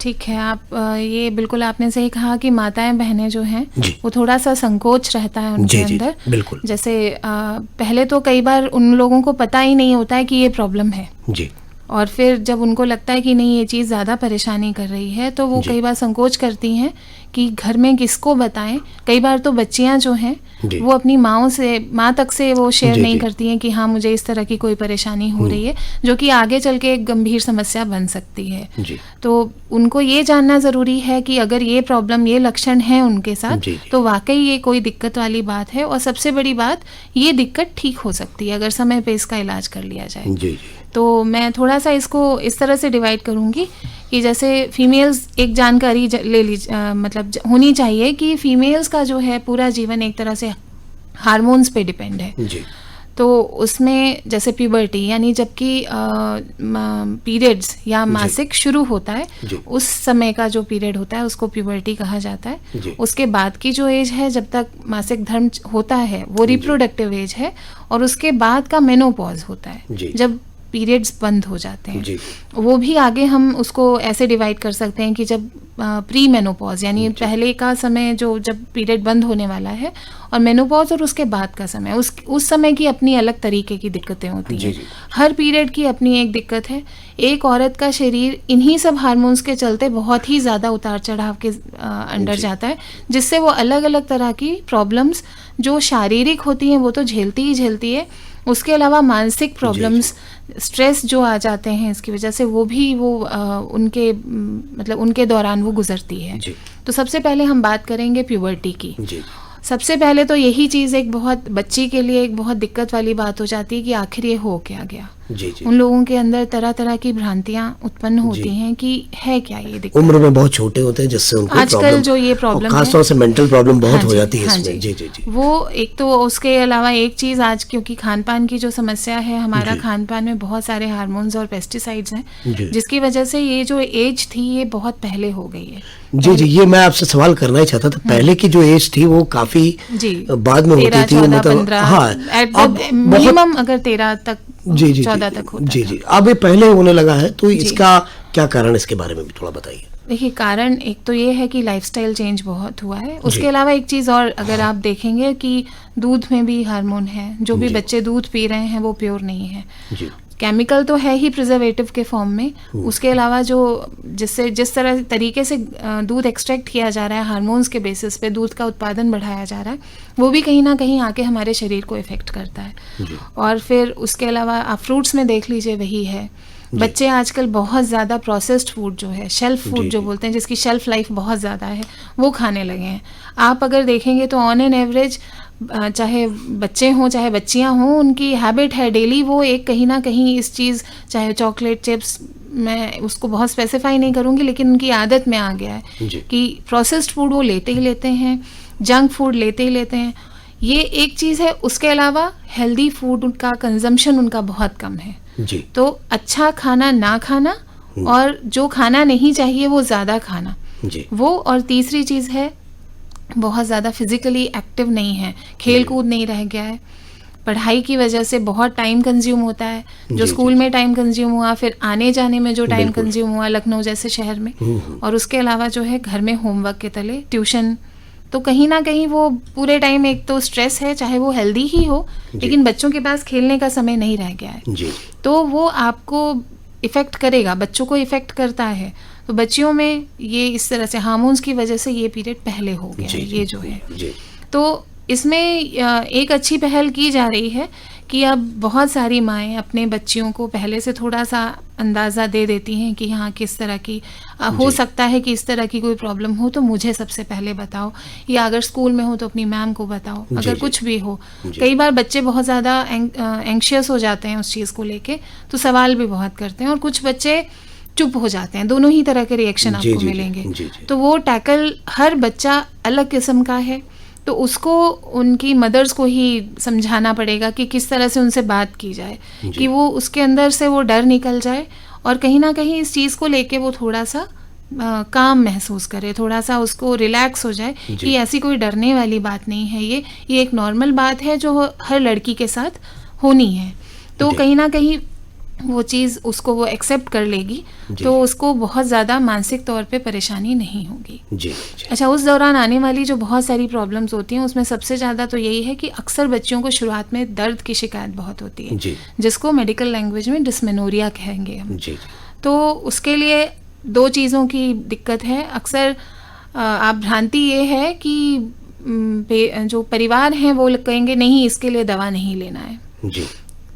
ठीक है, आप ये बिल्कुल आपने सही कहा कि माताएं बहनें जो हैं वो थोड़ा सा संकोच रहता है उनके अंदर। बिल्कुल। जैसे पहले तो कई बार उन लोगों को पता ही नहीं होता है कि ये प्रॉब्लम है जी, और फिर जब उनको लगता है कि नहीं ये चीज़ ज़्यादा परेशानी कर रही है तो वो कई बार संकोच करती हैं कि घर में किसको बताएं। कई बार तो बच्चियां जो हैं वो अपनी माँ तक से वो शेयर नहीं करती हैं कि हाँ मुझे इस तरह की कोई परेशानी हो रही है, जो कि आगे चल के एक गंभीर समस्या बन सकती है। तो उनको ये जानना ज़रूरी है कि अगर ये प्रॉब्लम, ये लक्षण हैं उनके साथ, तो वाकई ये कोई दिक्कत वाली बात है, और सबसे बड़ी बात ये दिक्कत ठीक हो सकती है अगर समय पे इसका इलाज कर लिया जाए। तो मैं थोड़ा सा इसको इस तरह से डिवाइड करूँगी कि जैसे फीमेल्स एक जानकारी ले मतलब होनी चाहिए कि फीमेल्स का जो है पूरा जीवन एक तरह से हार्मोन्स पे डिपेंड है जी। तो उसमें जैसे प्यूबर्टी यानी जबकि पीरियड्स या मासिक शुरू होता है, उस समय का जो पीरियड होता है उसको प्यूबर्टी कहा जाता है। उसके बाद की जो एज है जब तक मासिक धर्म होता है वो रिप्रोडक्टिव एज है, और उसके बाद का मेनोपॉज होता है जब पीरियड्स बंद हो जाते हैं। वो भी आगे हम उसको ऐसे डिवाइड कर सकते हैं कि जब प्री मेनोपॉज यानी पहले का समय जो जब पीरियड बंद होने वाला है, और मेनोपॉज और उसके बाद का समय, उस समय की अपनी अलग तरीके की दिक्कतें होती हैं। हर पीरियड की अपनी एक दिक्कत है। एक औरत का शरीर इन्हीं सब हार्मोन्स के चलते बहुत ही ज़्यादा उतार चढ़ाव के अंदर जाता है, जिससे वो अलग अलग तरह की प्रॉब्लम्स जो शारीरिक होती हैं वो तो झेलती ही झेलती है, उसके अलावा मानसिक प्रॉब्लम्स, स्ट्रेस जो आ जाते हैं इसकी वजह से वो भी उनके मतलब उनके दौरान वो गुजरती है। तो सबसे पहले हम बात करेंगे प्यूबर्टी की। सबसे पहले तो यही चीज़ एक बहुत बच्ची के लिए एक बहुत दिक्कत वाली बात हो जाती है कि आखिर ये हो क्या गया। उन लोगों के अंदर तरह तरह की भ्रांतियां उत्पन्न होती हैं कि है क्या ये दिक्कत। उम्र में बहुत छोटे होते हैं जिससे उनको आजकल जो ये प्रॉब्लम है, खासतौर से मेंटल प्रॉब्लम बहुत हो जाती है इसमें। जी। वो एक तो उसके अलावा एक चीज आज क्योंकि खान पान की जो समस्या है, हमारा खान पान में बहुत सारे हार्मोन्स और पेस्टिसाइड्स हैं, जिसकी वजह से ये जो एज थी ये बहुत पहले हो गई है। जी, ये मैं आपसे सवाल करना ही चाहता था। पहले की जो एज थी वो काफी बाद में होती थी, मतलब हाँ मिनिमम अगर 13 तक 14 तक होता जी। अब ये पहले होने लगा है, तो इसका क्या कारण, इसके बारे में भी थोड़ा बताइए। देखिए, कारण एक तो ये है कि लाइफस्टाइल चेंज बहुत हुआ है। उसके अलावा एक चीज़ और अगर आप देखेंगे कि दूध में भी हार्मोन है, जो भी बच्चे दूध पी रहे हैं वो प्योर नहीं है। केमिकल तो है ही प्रिजर्वेटिव के फॉर्म में, उसके अलावा जो जिस तरीके से दूध एक्सट्रैक्ट किया जा रहा है हार्मोन्स के बेसिस पे, दूध का उत्पादन बढ़ाया जा रहा है, वो भी कहीं ना कहीं आके हमारे शरीर को इफेक्ट करता है। और फिर उसके अलावा आप फ्रूट्स में देख लीजिए, वही है। बच्चे आजकल बहुत ज़्यादा प्रोसेस्ड फूड जो है, शेल्फ फूड जो बोलते हैं, जिसकी शेल्फ लाइफ बहुत ज़्यादा है, वो खाने लगे हैं। आप अगर देखेंगे तो ऑन एन एवरेज, चाहे बच्चे हों चाहे बच्चियां हों, उनकी हैबिट है डेली वो एक कहीं ना कहीं इस चीज़, चाहे चॉकलेट चिप्स, मैं उसको बहुत स्पेसिफाई नहीं करूँगी, लेकिन उनकी आदत में आ गया है कि प्रोसेस्ड फूड वो लेते ही लेते हैं, जंक फूड लेते ही लेते हैं। ये एक चीज़ है। उसके अलावा हेल्दी फूड का कंजम्पशन उनका बहुत कम है जी। तो अच्छा खाना ना खाना, और जो खाना नहीं चाहिए वो ज़्यादा खाना जी। वो। और तीसरी चीज़ है, बहुत ज़्यादा फिजिकली एक्टिव नहीं है, खेल कूद नहीं रह गया है। पढ़ाई की वजह से बहुत टाइम कंज्यूम होता है, जो स्कूल में टाइम कंज्यूम हुआ, फिर आने जाने में जो टाइम कंज्यूम हुआ लखनऊ जैसे शहर में, और उसके अलावा जो है घर में होमवर्क के तले ट्यूशन, तो कहीं ना कहीं वो पूरे टाइम एक तो स्ट्रेस है, चाहे वो हेल्दी ही हो, लेकिन बच्चों के पास खेलने का समय नहीं रह गया है जी। तो वो आपको इफ़ेक्ट करेगा, बच्चों को इफ़ेक्ट करता है। तो बच्चियों में ये इस तरह से हार्मोन्स की वजह से ये पीरियड पहले हो गया है, ये जो है जी। तो इसमें एक अच्छी पहल की जा रही है कि अब बहुत सारी माएँ अपने बच्चियों को पहले से थोड़ा सा अंदाज़ा दे देती हैं कि हाँ किस तरह की हो सकता है कि इस तरह की कोई प्रॉब्लम हो तो मुझे सबसे पहले बताओ, या अगर स्कूल में हो तो अपनी मैम को बताओ, अगर कुछ भी हो। कई बार बच्चे बहुत ज़्यादा एंग्शियस हो जाते हैं उस चीज़ को लेके, तो सवाल भी बहुत करते हैं, और कुछ बच्चे चुप हो जाते हैं। दोनों ही तरह के रिएक्शन आपको मिलेंगे। तो वो टैकल, हर बच्चा अलग किस्म का है, तो उसको उनकी मदर्स को ही समझाना पड़ेगा कि किस तरह से उनसे बात की जाए कि वो उसके अंदर से वो डर निकल जाए, और कहीं ना कहीं इस चीज़ को लेके वो थोड़ा सा काम महसूस करे, थोड़ा सा उसको रिलैक्स हो जाए कि ऐसी कोई डरने वाली बात नहीं है, ये एक नॉर्मल बात है जो हर लड़की के साथ होनी है। तो कहीं ना कहीं वो चीज़ उसको वो एक्सेप्ट कर लेगी, तो उसको बहुत ज़्यादा मानसिक तौर पे परेशानी नहीं होगी जी। अच्छा, उस दौरान आने वाली जो बहुत सारी प्रॉब्लम्स होती हैं, उसमें सबसे ज़्यादा तो यही है कि अक्सर बच्चियों को शुरुआत में दर्द की शिकायत बहुत होती है जी। जिसको मेडिकल लैंग्वेज में डिस्मेनोरिया कहेंगे हम जी। तो उसके लिए दो चीज़ों की दिक्कत है। अक्सर आप भ्रांति ये है कि जो परिवार हैं वो कहेंगे नहीं इसके लिए दवा नहीं लेना है जी।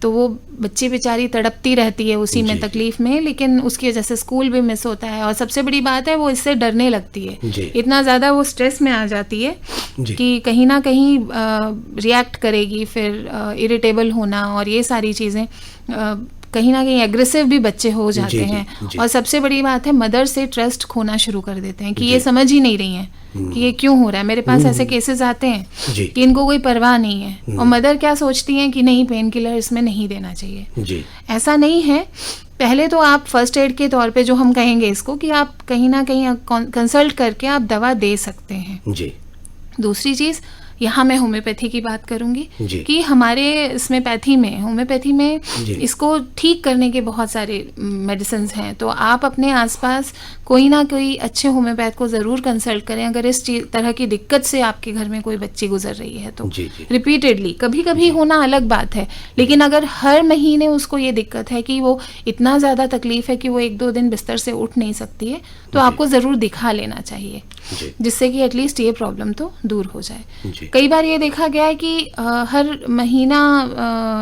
तो वो बच्ची बेचारी तड़पती रहती है उसी में तकलीफ में, लेकिन उसकी वजह से स्कूल भी मिस होता है, और सबसे बड़ी बात है वो इससे डरने लगती है, इतना ज़्यादा वो स्ट्रेस में आ जाती है कि कहीं ना कहीं रिएक्ट करेगी, फिर इरिटेबल होना और ये सारी चीज़ें, कहीं ना कहीं एग्रेसिव भी बच्चे हो जाते हैं। और सबसे बड़ी बात है मदर से ट्रस्ट खोना शुरू कर देते हैं कि ये समझ ही नहीं रही हैं कि ये क्यों हो रहा है। मेरे पास ऐसे केसेस आते हैं कि इनको कोई परवाह नहीं है, और मदर क्या सोचती हैं कि नहीं पेन किलर इसमें नहीं देना चाहिए। ऐसा नहीं है। पहले तो आप फर्स्ट एड के तौर पे जो हम कहेंगे इसको कि आप कहीं ना कहीं कंसल्ट करके आप दवा दे सकते हैं। दूसरी चीज़, यहाँ मैं होम्योपैथी की बात करूंगी कि हमारे इसमें होम्योपैथी में इसको ठीक करने के बहुत सारे मेडिसिन हैं। तो आप अपने आसपास कोई ना कोई अच्छे होम्योपैथ को ज़रूर कंसल्ट करें अगर इस तरह की दिक्कत से आपके घर में कोई बच्ची गुजर रही है तो। रिपीटेडली, कभी कभी होना अलग बात है, लेकिन अगर हर महीने उसको ये दिक्कत है कि वो इतना ज़्यादा तकलीफ है कि वो 1-2 दिन बिस्तर से उठ नहीं सकती है, तो आपको ज़रूर दिखा लेना चाहिए, जिससे कि एटलीस्ट ये प्रॉब्लम तो दूर हो जाए। कई बार ये देखा गया है कि हर महीना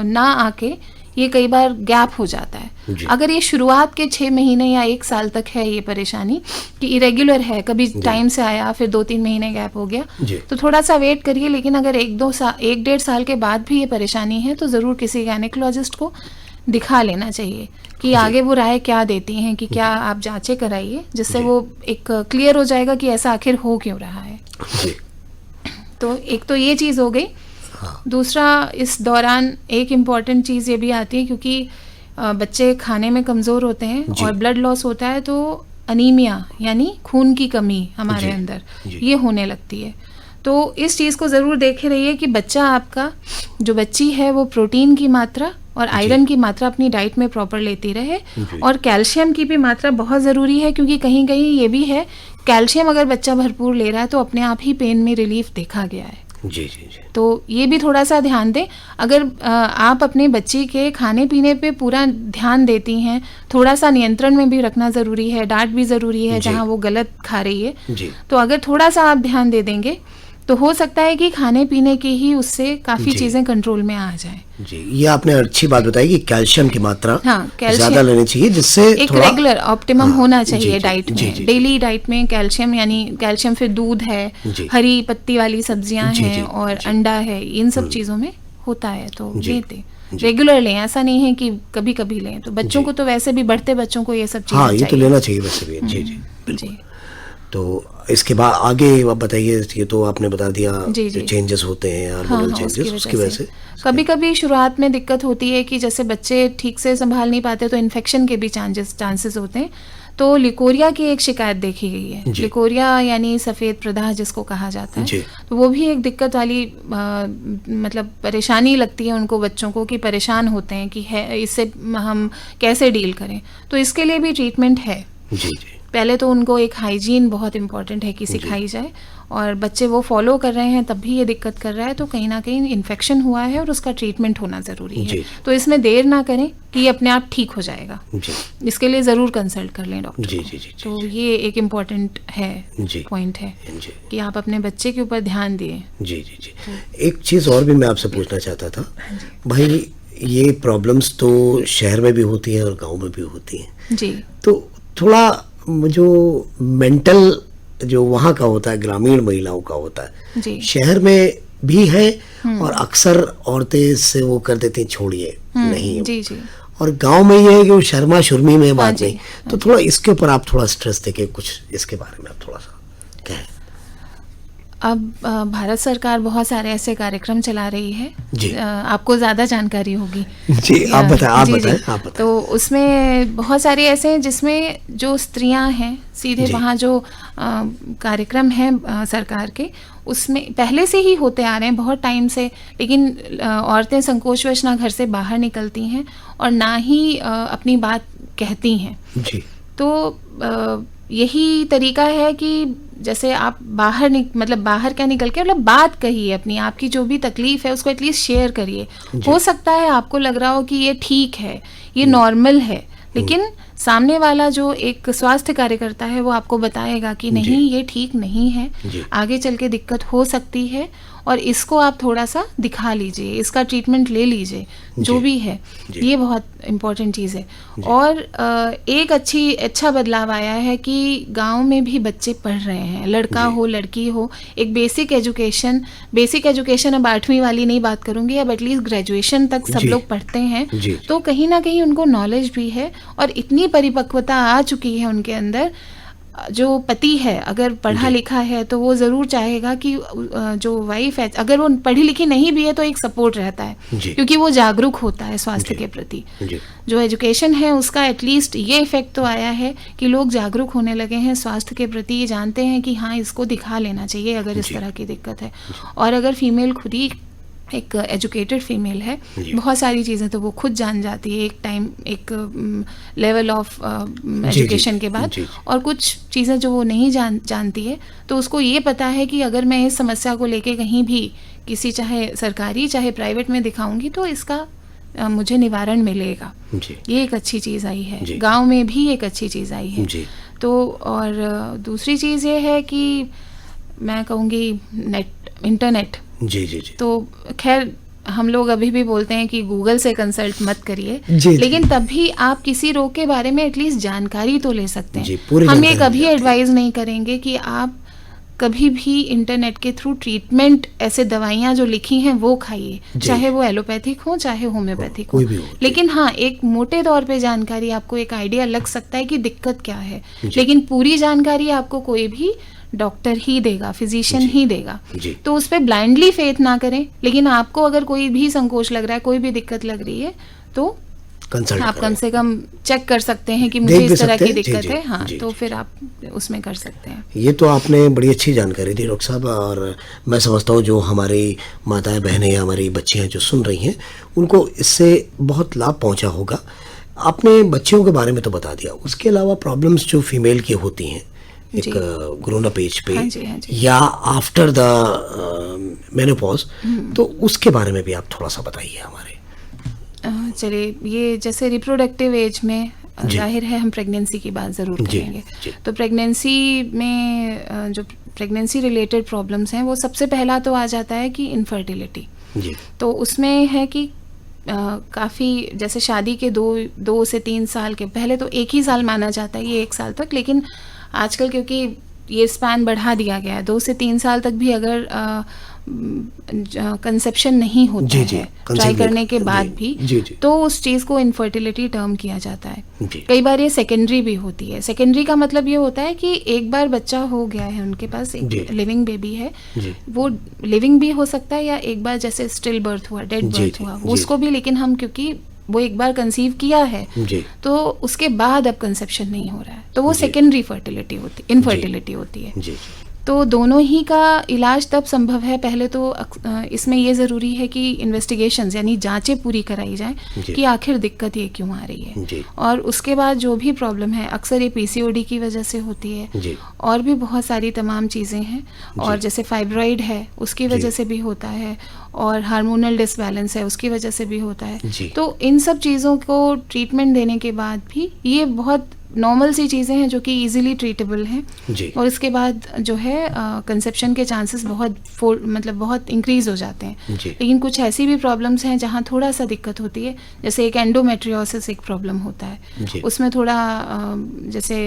ना आके ये कई बार गैप हो जाता है। अगर ये शुरुआत के 6 महीने या 1 साल तक है ये परेशानी कि इरेगुलर है, कभी टाइम से आया फिर 2-3 महीने गैप हो गया, तो थोड़ा सा वेट करिए। लेकिन अगर 1-1.5 साल के बाद भी ये परेशानी है तो ज़रूर किसी गायनेकोलॉजिस्ट को दिखा लेना चाहिए कि आगे वो राय क्या देती हैं कि क्या आप जांचें कराइए, जिससे वो एक क्लियर हो जाएगा कि ऐसा आखिर हो क्यों रहा है। तो एक तो ये चीज़ हो गई। दूसरा, इस दौरान एक इम्पॉर्टेंट चीज़ ये भी आती है क्योंकि बच्चे खाने में कमज़ोर होते हैं और ब्लड लॉस होता है, तो अनीमिया यानी खून की कमी हमारे अंदर ये होने लगती है। तो इस चीज़ को ज़रूर देखे रहिए कि बच्चा आपका, जो बच्ची है वो प्रोटीन की मात्रा और आयरन की मात्रा अपनी डाइट में प्रॉपर लेती रहे, और कैल्शियम की भी मात्रा बहुत ज़रूरी है क्योंकि कहीं कहीं ये भी है कैल्शियम अगर बच्चा भरपूर ले रहा है तो अपने आप ही पेन में रिलीफ देखा गया है। जी जी जी। तो ये भी थोड़ा सा ध्यान दें। अगर आप अपने बच्चे के खाने पीने पे पूरा ध्यान देती हैं, थोड़ा सा नियंत्रण में भी रखना ज़रूरी है, डांट भी ज़रूरी है जी। जहाँ वो गलत खा रही है, जी तो अगर थोड़ा सा आप ध्यान दे देंगे तो हो सकता है कि खाने पीने की ही उससे काफ़ी जी। चीज़ें कंट्रोल में आ जाएं। जी, ये आपने अच्छी बात बताई कि कैल्शियम की मात्रा हाँ, कैल्शियम ज्यादा लेनी चाहिए, जिससे एक थोड़ा रेगुलर ऑप्टिमम हाँ, होना जी, चाहिए जी, डाइट जी, में। जी, डेली डाइट में कैल्शियम, यानी कैल्शियम, फिर दूध है, जी। हरी पत्ती वाली सब्जियां जी, हैं जी, और जी। अंडा है, इन सब चीज़ों में होता है, तो जी, ये दें। जी। रेगुलर लें, ऐसा नहीं है कि कभी कभी लें। तो बच्चों जी। को तो वैसे भी, बढ़ते बच्चों को ये सब चीज़ें हाँ, ये तो चाहिए। लेना चाहिए वैसे भी। जी जी बिल्कुल। जी तो इसके बाद आगे आप बताइए, ये तो आपने बता दिया जी, जो जी। चेंजेस होते हैं, हाँ हार्मोनल हाँ, चेंजेस, उसकी वजह से कभी कभी शुरुआत में दिक्कत होती है कि जैसे बच्चे ठीक से संभाल नहीं पाते तो इन्फेक्शन के भी चांसेस होते हैं। तो लिकोरिया की एक शिकायत देखी गई है। जी। लिकोरिया यानी सफ़ेद प्रदाह जिसको कहा जाता है, जी। तो वो भी एक दिक्कत वाली मतलब परेशानी लगती है उनको, बच्चों को, कि परेशान होते हैं कि है इससे हम कैसे डील करें। तो इसके लिए भी ट्रीटमेंट है। जी जी पहले तो उनको एक हाइजीन बहुत इंपॉर्टेंट है कि सिखाई जाए, और बच्चे वो फॉलो कर रहे हैं तब भी ये दिक्कत कर रहा है, तो कहीं ना कहीं इन्फेक्शन हुआ है और उसका ट्रीटमेंट होना ज़रूरी है। जी। तो इसमें देर ना करें कि ये अपने आप ठीक हो जाएगा। जी इसके लिए ज़रूर कंसल्ट कर लें डॉक्टर जी को। जी जी जी तो ये एक इम्पॉर्टेंट है, जी। पॉइंट है जी कि आप अपने बच्चे के ऊपर ध्यान दिए। जी जी जी। एक चीज़ और भी मैं आपसे पूछना चाहता था भाई, ये प्रॉब्लम्स तो शहर में भी होती हैं और गांव में भी होती हैं, जी तो थोड़ा जो मेंटल जो वहाँ का होता है, ग्रामीण महिलाओं का होता है, जी शहर में भी है, और अक्सर औरतें से वो कर देती हैं छोड़िए नहीं, जी जी। और गांव में ये है कि वो शर्मा शुर्मी में बात जी, नहीं। तो थोड़ा इसके ऊपर आप थोड़ा स्ट्रेस देके कुछ इसके बारे में आप थोड़ा सा कहें। अब भारत सरकार बहुत सारे ऐसे कार्यक्रम चला रही है, जी। आपको ज़्यादा जानकारी होगी। जी, आप बताएं, आप जी, जी। बताएं, आप बताएं। तो उसमें बहुत सारे ऐसे हैं जिसमें जो स्त्रियां हैं सीधे जी। वहाँ जो कार्यक्रम हैं सरकार के, उसमें पहले से ही होते आ रहे हैं बहुत टाइम से, लेकिन औरतें संकोचवश ना घर से बाहर निकलती हैं और ना ही अपनी बात कहती हैं। जी तो यही तरीका है कि जैसे आप बाहर बाहर क्या निकल के मतलब बात कहिए, अपनी आपकी जो भी तकलीफ है उसको एटलीस्ट शेयर करिए। हो सकता है आपको लग रहा हो कि ये ठीक है, ये नॉर्मल है, लेकिन सामने वाला जो एक स्वास्थ्य कार्यकर्ता है वो आपको बताएगा कि नहीं, ये ठीक नहीं है, आगे चल के दिक्कत हो सकती है, और इसको आप थोड़ा सा दिखा लीजिए, इसका ट्रीटमेंट ले लीजिए, जो भी है। ये बहुत इम्पोर्टेंट चीज़ है। और एक अच्छा बदलाव आया है कि गांव में भी बच्चे पढ़ रहे हैं, लड़का हो लड़की हो, एक बेसिक एजुकेशन अब 8वीं वाली नहीं बात करूंगी, अब एटलीस्ट ग्रेजुएशन तक सब लोग पढ़ते हैं। तो कहीं ना कहीं उनको नॉलेज भी है और इतनी परिपक्वता आ चुकी है उनके अंदर। जो पति है अगर पढ़ा लिखा है तो वो ज़रूर चाहेगा कि जो वाइफ है अगर वो पढ़ी लिखी नहीं भी है तो एक सपोर्ट रहता है, क्योंकि वो जागरूक होता है स्वास्थ्य के प्रति। जो एजुकेशन है उसका एटलीस्ट ये इफेक्ट तो आया है कि लोग जागरूक होने लगे हैं स्वास्थ्य के प्रति, ये जानते हैं कि हाँ, इसको दिखा लेना चाहिए अगर इस तरह की दिक्कत है। और अगर फीमेल खुद ही एक एजुकेटेड फीमेल है, बहुत सारी चीज़ें तो वो खुद जान जाती है एक लेवल ऑफ एजुकेशन के बाद, और कुछ चीज़ें जो वो नहीं जानती है, तो उसको ये पता है कि अगर मैं इस समस्या को लेके कहीं भी किसी चाहे सरकारी चाहे प्राइवेट में दिखाऊंगी तो इसका मुझे निवारण मिलेगा। ये एक अच्छी चीज़ आई है, गांव में भी एक अच्छी चीज़ आई है। तो और दूसरी चीज़ ये है कि मैं कहूँगी इंटरनेट। जी। तो खैर हम लोग अभी भी बोलते हैं कि गूगल से कंसल्ट मत करिए, लेकिन तब भी आप किसी रोग के बारे में एटलीस्ट जानकारी तो ले सकते हैं। हम ये कभी एडवाइज नहीं करेंगे कि आप कभी भी इंटरनेट के थ्रू ट्रीटमेंट, ऐसे दवाइयाँ जो लिखी हैं वो खाइए, चाहे वो एलोपैथिक हो चाहे होम्योपैथिक हो। लेकिन हाँ, एक मोटे तौर पे जानकारी, आपको एक आइडिया लग सकता है कि दिक्कत क्या है, लेकिन पूरी जानकारी आपको कोई भी डॉक्टर ही देगा, फिजिशियन ही देगा। तो उस पर ब्लाइंडली फेथ ना करें, लेकिन आपको अगर कोई भी संकोच लग रहा है, कोई भी दिक्कत लग रही है, तो आप कम से कम चेक कर सकते हैं कि मुझे इस तरह की दिक्कत है। हाँ, तो फिर आप उसमें कर सकते हैं। ये तो आपने बड़ी अच्छी जानकारी दी डॉक्टर साहब, और मैं समझता हूँ जो हमारी माताएं बहनें या हमारी बच्चियाँ जो सुन रही हैं उनको इससे बहुत लाभ पहुँचा होगा। आपने बच्चियों के बारे में तो बता दिया, उसके अलावा प्रॉब्लम्स जो फीमेल की होती हैं एक ग्रोन अप एज पे, हाँ जी। या आफ्टर द मेनोपॉज, तो उसके बारे में भी आप थोड़ा सा बताइए हमारे। चलिए, ये जैसे रिप्रोडक्टिव एज में जी। जाहिर है हम प्रेगनेंसी की बात ज़रूर जी, करेंगे। जी। तो प्रेगनेंसी में जो प्रेगनेंसी रिलेटेड प्रॉब्लम्स हैं वो सबसे पहला तो आ जाता है कि इनफर्टिलिटी। जी तो उसमें है कि काफ़ी जैसे शादी के 2 से 3 साल के पहले तो 1 ही साल माना जाता है, ये 1 साल तक, लेकिन आजकल क्योंकि ये स्पैन बढ़ा दिया गया है, 2 से 3 साल तक भी अगर कंसेप्शन नहीं होता जी, जी, है concept ट्राई नहीं- करने के बाद जी, भी, जी, जी। तो उस चीज़ को इनफर्टिलिटी टर्म किया जाता है। जी। कई बार ये सेकेंडरी भी होती है। सेकेंडरी का मतलब ये होता है कि एक बार बच्चा हो गया है, उनके पास जी। एक लिविंग बेबी है, जी। वो लिविंग भी हो सकता है या एक बार जैसे स्टिल बर्थ हुआ, डेड जी, बर्थ जी, हुआ, जी। उसको भी, लेकिन हम क्योंकि वो एक बार कंसीव किया है जी तो उसके बाद अब कंसेप्शन नहीं हो रहा है, तो वो जी। सेकेंडरी फर्टिलिटी होती, इनफर्टिलिटी होती है। जी तो दोनों ही का इलाज तब संभव है। पहले तो इसमें ये ज़रूरी है कि इन्वेस्टिगेशंस यानी जांचें पूरी कराई जाएं जी। कि आखिर दिक्कत ये क्यों आ रही है। जी। और उसके बाद जो भी प्रॉब्लम है, अक्सर ये पीसीओडी की वजह से होती है, जी। और भी बहुत सारी तमाम चीज़ें हैं, और जी। जैसे फाइब्रॉइड है उसकी जी। वजह से भी होता है, और हार्मोनल डिसबैलेंस है उसकी वजह से भी होता है। जी। तो इन सब चीज़ों को ट्रीटमेंट देने के बाद भी ये बहुत नॉर्मल सी चीज़ें हैं जो कि इजीली ट्रीटेबल हैं, जी। और इसके बाद जो है कंसेप्शन के चांसेस मतलब बहुत इंक्रीज हो जाते हैं। जी। लेकिन कुछ ऐसी भी प्रॉब्लम्स हैं जहाँ थोड़ा सा दिक्कत होती है, जैसे एक एंडोमेट्रियोसिस एक प्रॉब्लम होता है, जी। उसमें थोड़ा जैसे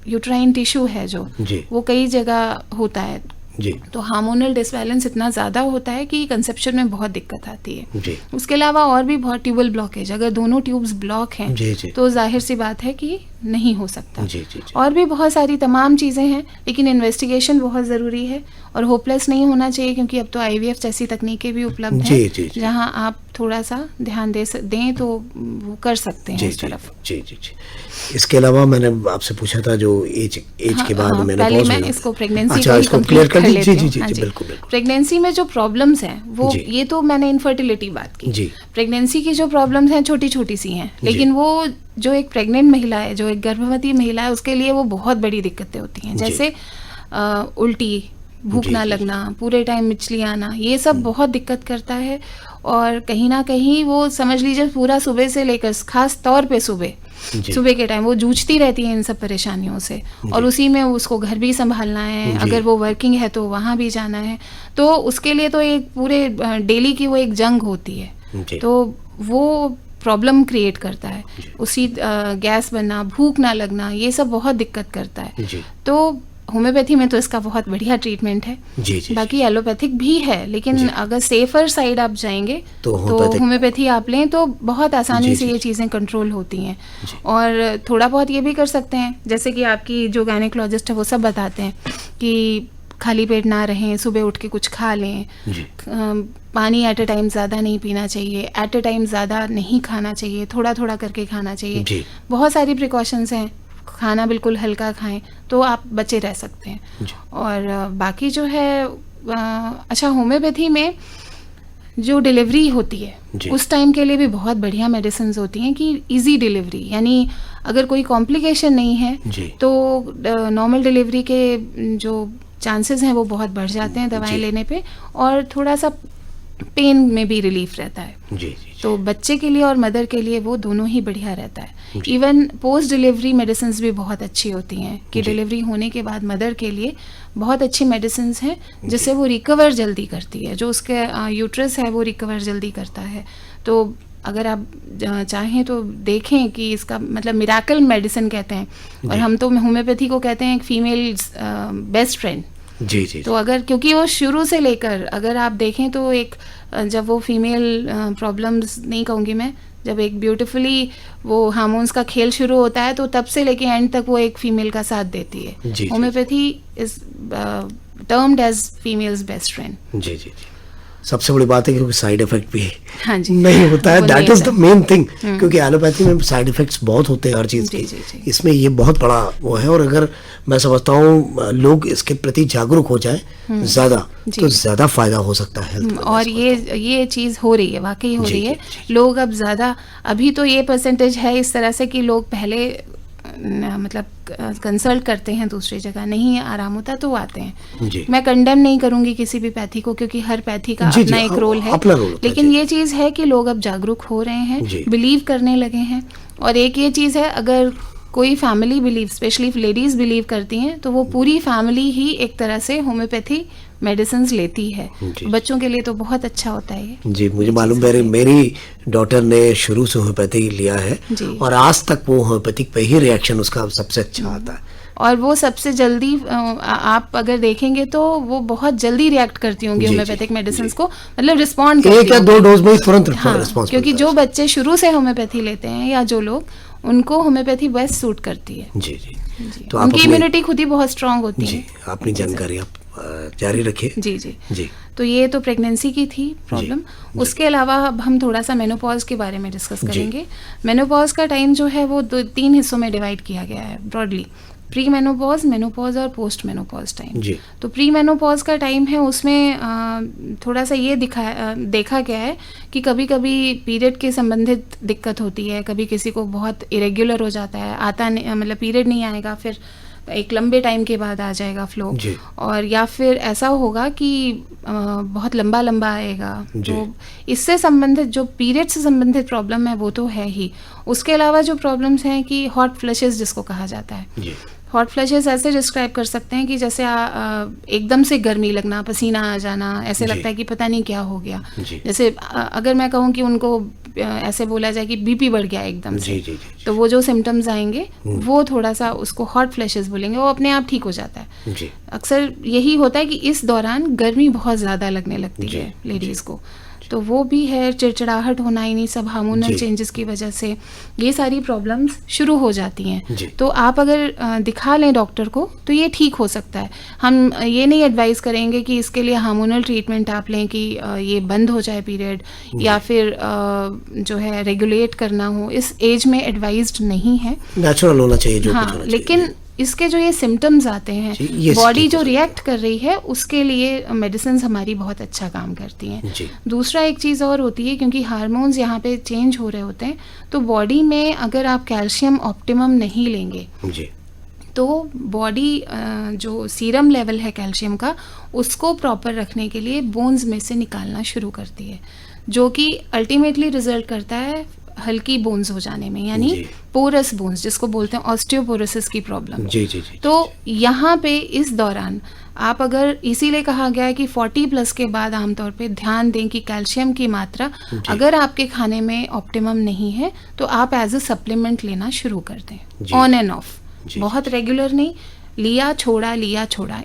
यूट्राइन टिश्यू है जो, जी। वो कई जगह होता है, जी तो हार्मोनल डिसबैलेंस इतना ज़्यादा होता है कि कंसेप्शन में बहुत दिक्कत आती है। जी। उसके अलावा और भी बहुत ट्यूबल ब्लॉकेज, अगर दोनों ट्यूब्स ब्लॉक हैं जी, जी। तो जाहिर सी बात है कि नहीं हो सकता। जी, जी, जी। और भी बहुत सारी तमाम चीज़ें हैं, लेकिन इन्वेस्टिगेशन बहुत ज़रूरी है और होपलेस नहीं होना चाहिए, क्योंकि अब तो IVF जैसी तकनीकें भी उपलब्ध जी, हैं, जी, जी। जहां आप थोड़ा सा ध्यान दें तो वो कर सकते हैं जी इस जी तरफ। जी जी जी। इसके अलावा मैंने आपसे पूछा था जो एज के बाद हाँ, मेनोपॉज पहले हो मैं जाता इसको है। प्रेगनेंसी अच्छा, को ही इसको complete क्लियर कर कर दी। लेते जी जी हैं। जी हाँ जी, जी। बिल्कुल बिल्कुल। प्रेगनेंसी में जो प्रॉब्लम्स हैं वो, जी। ये तो मैंने इनफर्टिलिटी बात की। जी। प्रेगनेंसी की जो प्रॉब्लम्स हैं छोटी छोटी सी हैं, लेकिन वो जो एक प्रेग्नेंट महिला है, जो एक गर्भवती महिला है, उसके लिए वो बहुत बड़ी दिक्कतें होती हैं, जी। जैसे उल्टी, भूख जी, ना जी, लगना, पूरे टाइम मिचली आना, ये सब बहुत दिक्कत करता है। और कहीं ना कहीं वो समझ लीजिए पूरा सुबह से लेकर, खास तौर पे जी। सुबह के टाइम वो जूझती रहती है इन सब परेशानियों से, और उसी में उसको घर भी संभालना है, जी। अगर वो वर्किंग है तो वहाँ भी जाना है, तो उसके लिए तो एक पूरे डेली की वो एक जंग होती है। जी। तो वो प्रॉब्लम क्रिएट करता है, उसी गैस बनना, भूख ना लगना, ये सब बहुत दिक्कत करता है। जी। तो होम्योपैथी में तो इसका बहुत बढ़िया ट्रीटमेंट है। जी जी। बाकी एलोपैथिक भी है, लेकिन अगर सेफर साइड आप जाएंगे तो तो होम्योपैथी आप लें तो बहुत आसानी जी, से जी, ये चीज़ें कंट्रोल होती हैं। और थोड़ा बहुत ये भी कर सकते हैं, जैसे कि आपकी जो गायनेकोलॉजिस्ट है वो सब बताते हैं कि खाली पेट ना रहें, सुबह उठ के कुछ खा लें, जी। पानी एट अ टाइम ज़्यादा नहीं पीना चाहिए, एट अ टाइम ज़्यादा नहीं खाना चाहिए, थोड़ा थोड़ा करके खाना चाहिए। जी। बहुत सारी प्रिकॉशंस हैं, खाना बिल्कुल हल्का खाएं तो आप बचे रह सकते हैं। जी। और बाकी जो है अच्छा, होम्योपैथी में जो डिलीवरी होती है जी। उस टाइम के लिए भी बहुत बढ़िया मेडिसिन होती हैं कि इजी डिलीवरी, यानी अगर कोई कॉम्प्लिकेशन नहीं है जी। तो नॉर्मल डिलीवरी के जो चांसेस हैं वो बहुत बढ़ जाते हैं दवाएं जी। लेने पे, और थोड़ा सा पेन में भी रिलीफ रहता है। जी जी। तो बच्चे के लिए और मदर के लिए वो दोनों ही बढ़िया रहता है। जी। इवन पोस्ट डिलीवरी मेडिसिन भी बहुत अच्छी होती हैं कि जी। डिलीवरी होने के बाद मदर के लिए बहुत अच्छी मेडिसिन हैं जिससे वो रिकवर जल्दी करती है, जो उसके यूट्रस है वो रिकवर जल्दी करता है। तो अगर आप चाहें तो देखें कि इसका मतलब मिराकल मेडिसिन कहते हैं, और हम तो होम्योपैथी को कहते हैं एक फीमेल बेस्ट फ्रेंड। जी जी। तो अगर, क्योंकि वो शुरू से लेकर अगर आप देखें तो एक जब वो फीमेल प्रॉब्लम्स नहीं कहूँगी मैं, जब एक ब्यूटीफुली वो हार्मोन्स का खेल शुरू होता है तो तब से लेके एंड तक वो एक फीमेल का साथ देती है। जी, जी, homeopathy is termed as females best friend. जी जी। सबसे बड़ी बात है क्योंकि साइड इफेक्ट भी हाँ जी, नहीं होता है, वो दैट नहीं इज द मेन थिंग। क्योंकि एलोपैथी में साइड इफेक्ट्स बहुत होते हैं हर चीज़ जी, के, जी, जी। इसमें ये बहुत बड़ा वो है। और अगर मैं समझता हूँ लोग इसके प्रति जागरूक हो जाएं ज़्यादा, तो ज़्यादा फायदा हो सकता है हेल्थ में। और ये चीज़ हो रही है, वाकई हो जी, रही जी, है। जी। लोग अब ज़्यादा, अभी तो ये परसेंटेज है इस तरह से कि लोग पहले मतलब कंसल्ट करते हैं दूसरी जगह, नहीं आराम होता तो वो आते हैं। जी मैं कंडेम नहीं करूंगी किसी भी पैथी को, क्योंकि हर पैथी का जी, अपना जी, एक रोल है, अपना रोल होता है, लेकिन जी। ये चीज़ है कि लोग अब जागरूक हो रहे जी। हैं, बिलीव करने लगे हैं। और एक ये चीज़ है, अगर कोई family believe, specially ladies believe करती हैं, तो वो पूरी फैमिली ही एक तरह से होम्योपैथी मेडिसिन लेती है। जी। बच्चों के लिए तो बहुत अच्छा होता है ये। जी, मुझे मालूम है, मेरी डॉटर ने शुरू से होम्योपैथी लिया है जी। और आज तक वो होम्योपैथिक पे ही रिएक्शन उसका सबसे अच्छा आता है। और वो सबसे जल्दी आप अगर देखेंगे तो वो बहुत जल्दी रिएक्ट करती होंगी जी, होम्योपैथिक जी, मेडिसिन जी। को, मतलब रिस्पॉन्ड एक करती या दो होंगी। डोज में ही तुरंत हाँ, रिस्पॉन्स क्योंकि मिलता जो है। बच्चे शुरू से होम्योपैथी लेते हैं या जो लोग, उनको होम्योपैथी बेस्ट सूट करती है। जी जी, जी। तो आप उनकी अपने- इम्यूनिटी खुद ही बहुत स्ट्रांग होती जी, है। अपनी जानकारी आप जारी रखिए। जी जी। जी तो ये तो प्रेगनेंसी की थी प्रॉब्लम। जी। उसके अलावा अब हम थोड़ा सा मेनोपॉज के बारे में डिस्कस जी। करेंगे। मेनोपॉज का टाइम जो है वो 3 हिस्सों में डिवाइड किया गया है ब्रॉडली, प्री मेनोपॉज, मेनोपॉज और पोस्ट मेनोपॉज टाइम। जी। तो प्री मेनोपॉज का टाइम है, उसमें थोड़ा सा ये देखा गया है कि कभी कभी पीरियड के संबंधित दिक्कत होती है, कभी किसी को बहुत इरेग्युलर हो जाता है, आता नहीं, मतलब पीरियड नहीं आएगा, फिर एक लंबे टाइम के बाद आ जाएगा फ्लो, जी। और या फिर ऐसा होगा कि बहुत लंबा लंबा आएगा। जी। तो इससे संबंधित जो पीरियड से संबंधित प्रॉब्लम है वो तो है ही। उसके अलावा जो प्रॉब्लम्स हैं कि हॉट फ्लशेस जिसको कहा जाता है, जी हॉट फ्लशेस ऐसे डिस्क्राइब कर सकते हैं कि जैसे एकदम से गर्मी लगना, पसीना आ जाना, ऐसे जी। लगता है कि पता नहीं क्या हो गया। जी। जैसे अगर मैं कहूँ कि उनको ऐसे बोला जाए कि बीपी बढ़ गया एकदम से, जी जी जी तो वो जो सिम्टम्स आएंगे वो थोड़ा सा उसको हॉट फ्लैशेस बोलेंगे, वो अपने आप ठीक हो जाता है। जी अक्सर यही होता है कि इस दौरान गर्मी बहुत ज़्यादा लगने लगती जी, है लेडीज़ को, तो वो भी है, चिड़चिड़ाहट होना, इन्हीं सब हार्मोनल जी। चेंजेस की वजह से ये सारी प्रॉब्लम्स शुरू हो जाती हैं। जी। तो आप अगर दिखा लें डॉक्टर को तो ये ठीक हो सकता है। हम ये नहीं एडवाइस करेंगे कि इसके लिए हार्मोनल ट्रीटमेंट आप लें कि ये बंद हो जाए पीरियड, या फिर जो है रेगुलेट करना हो, इस एज में एडवाइज्ड नहीं है। नेचुरल होना चाहिए जो कुछ हाँ, होना चाहिए। लेकिन इसके जो ये सिम्टम्स आते जी, हैं, ये बॉडी ठीक जो हो सकता रिएक्ट कर रही है, उसके लिए मेडिसिन हमारी बहुत अच्छा काम करती हैं। जी। दूसरा एक चीज़ और होती है, क्योंकि हार्मोन्स यहाँ पे चेंज हो रहे होते हैं, तो बॉडी में अगर आप कैल्शियम ऑप्टिमम नहीं लेंगे जी तो बॉडी जो सीरम लेवल है कैल्शियम का, उसको प्रॉपर रखने के लिए बोन्स में से निकालना शुरू करती है, जो कि अल्टीमेटली रिजल्ट करता है हल्की बोन्स हो जाने में, यानी जी। पोरस बोन्स जिसको बोलते हैं, ऑस्टियोपोरोसिस की प्रॉब्लम। जी जी जी तो यहाँ पे इस दौरान आप अगर, इसीलिए कहा गया है कि 40 प्लस के बाद आमतौर पे ध्यान दें कि कैल्शियम की मात्रा अगर आपके खाने में ऑप्टिमम नहीं है तो आप एज अ सप्लीमेंट लेना शुरू कर दें, जी। ऑन एंड ऑफ, जी, बहुत रेगुलर नहीं, लिया छोड़ा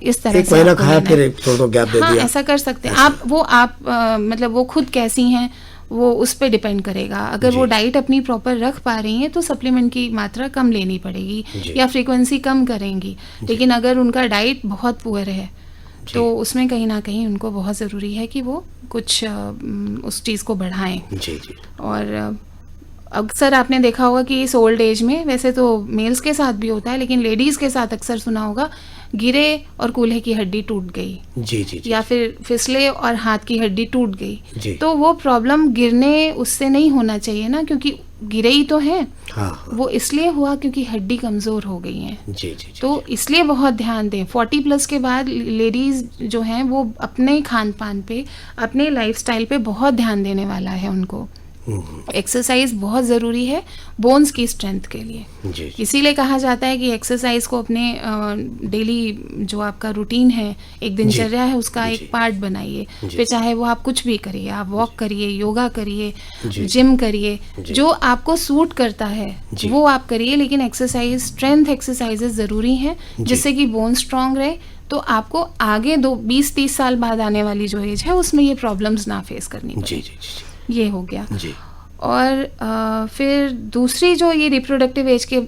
इस तरह एक से महीना आपको खाया लेना फिर है। एक थोड़ा गैप दे हाँ, दिया। ऐसा कर सकते हैं आप। मतलब वो खुद कैसी हैं वो उस पे डिपेंड करेगा। अगर जी। वो डाइट अपनी प्रॉपर रख पा रही हैं तो सप्लीमेंट की मात्रा कम लेनी पड़ेगी जी। या फ्रीक्वेंसी कम करेंगी। लेकिन अगर उनका डाइट बहुत पुअर है तो उसमें कहीं ना कहीं उनको बहुत ज़रूरी है कि वो कुछ उस चीज़ को बढ़ाएं। जी जी और अक्सर आपने देखा होगा कि इस ओल्ड एज में, वैसे तो मेल्स के साथ भी होता है लेकिन लेडीज़ के साथ अक्सर सुना होगा, गिरे और कूल्हे की हड्डी टूट गई, जी जी जी या फिर फिसले और हाथ की हड्डी टूट जी। गई। तो वो प्रॉब्लम गिरने उससे नहीं होना चाहिए ना, क्योंकि गिरे ही तो हैं, हाँ हाँ वो इसलिए हुआ क्योंकि हड्डी कमज़ोर हो गई हैं। जी जी जी तो इसलिए बहुत ध्यान दें। 40 प्लस के बाद लेडीज़ जो हैं वो अपने खान पान पे, अपने लाइफस्टाइल पे बहुत ध्यान देने वाला है उनको। एक्सरसाइज बहुत ज़रूरी है बोन्स की स्ट्रेंथ के लिए। जी इसीलिए कहा जाता है कि एक्सरसाइज को अपने डेली जो आपका रूटीन है, एक दिनचर्या है, उसका जी। एक पार्ट बनाइए। जी। फिर चाहे वो आप कुछ भी करिए, आप वॉक करिए, योगा करिए, जी। जिम करिए, जी। जो आपको सूट करता है जी। वो आप करिए। लेकिन एक्सरसाइज, स्ट्रेंथ एक्सरसाइजेज ज़रूरी हैं जिससे कि बोन स्ट्रांग रहे, तो आपको आगे 20-30 साल बाद आने वाली जो एज है उसमें ये प्रॉब्लम्स ना फेस करनी जी पड़े। जी जी ये हो गया। जी और फिर दूसरी जो ये रिप्रोडक्टिव एज के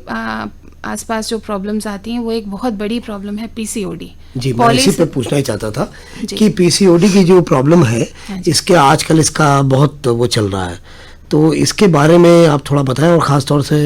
आसपास जो प्रॉब्लम्स आती हैं, वो एक बहुत बड़ी प्रॉब्लम है पीसीओडी। जी, मैं इसी पे पूछना ही चाहता था जी। कि पीसीओडी की जो प्रॉब्लम है, हाँ जी। इसके आजकल इसका बहुत वो चल रहा है, तो इसके बारे में आप थोड़ा बताएं, और ख़ास तौर से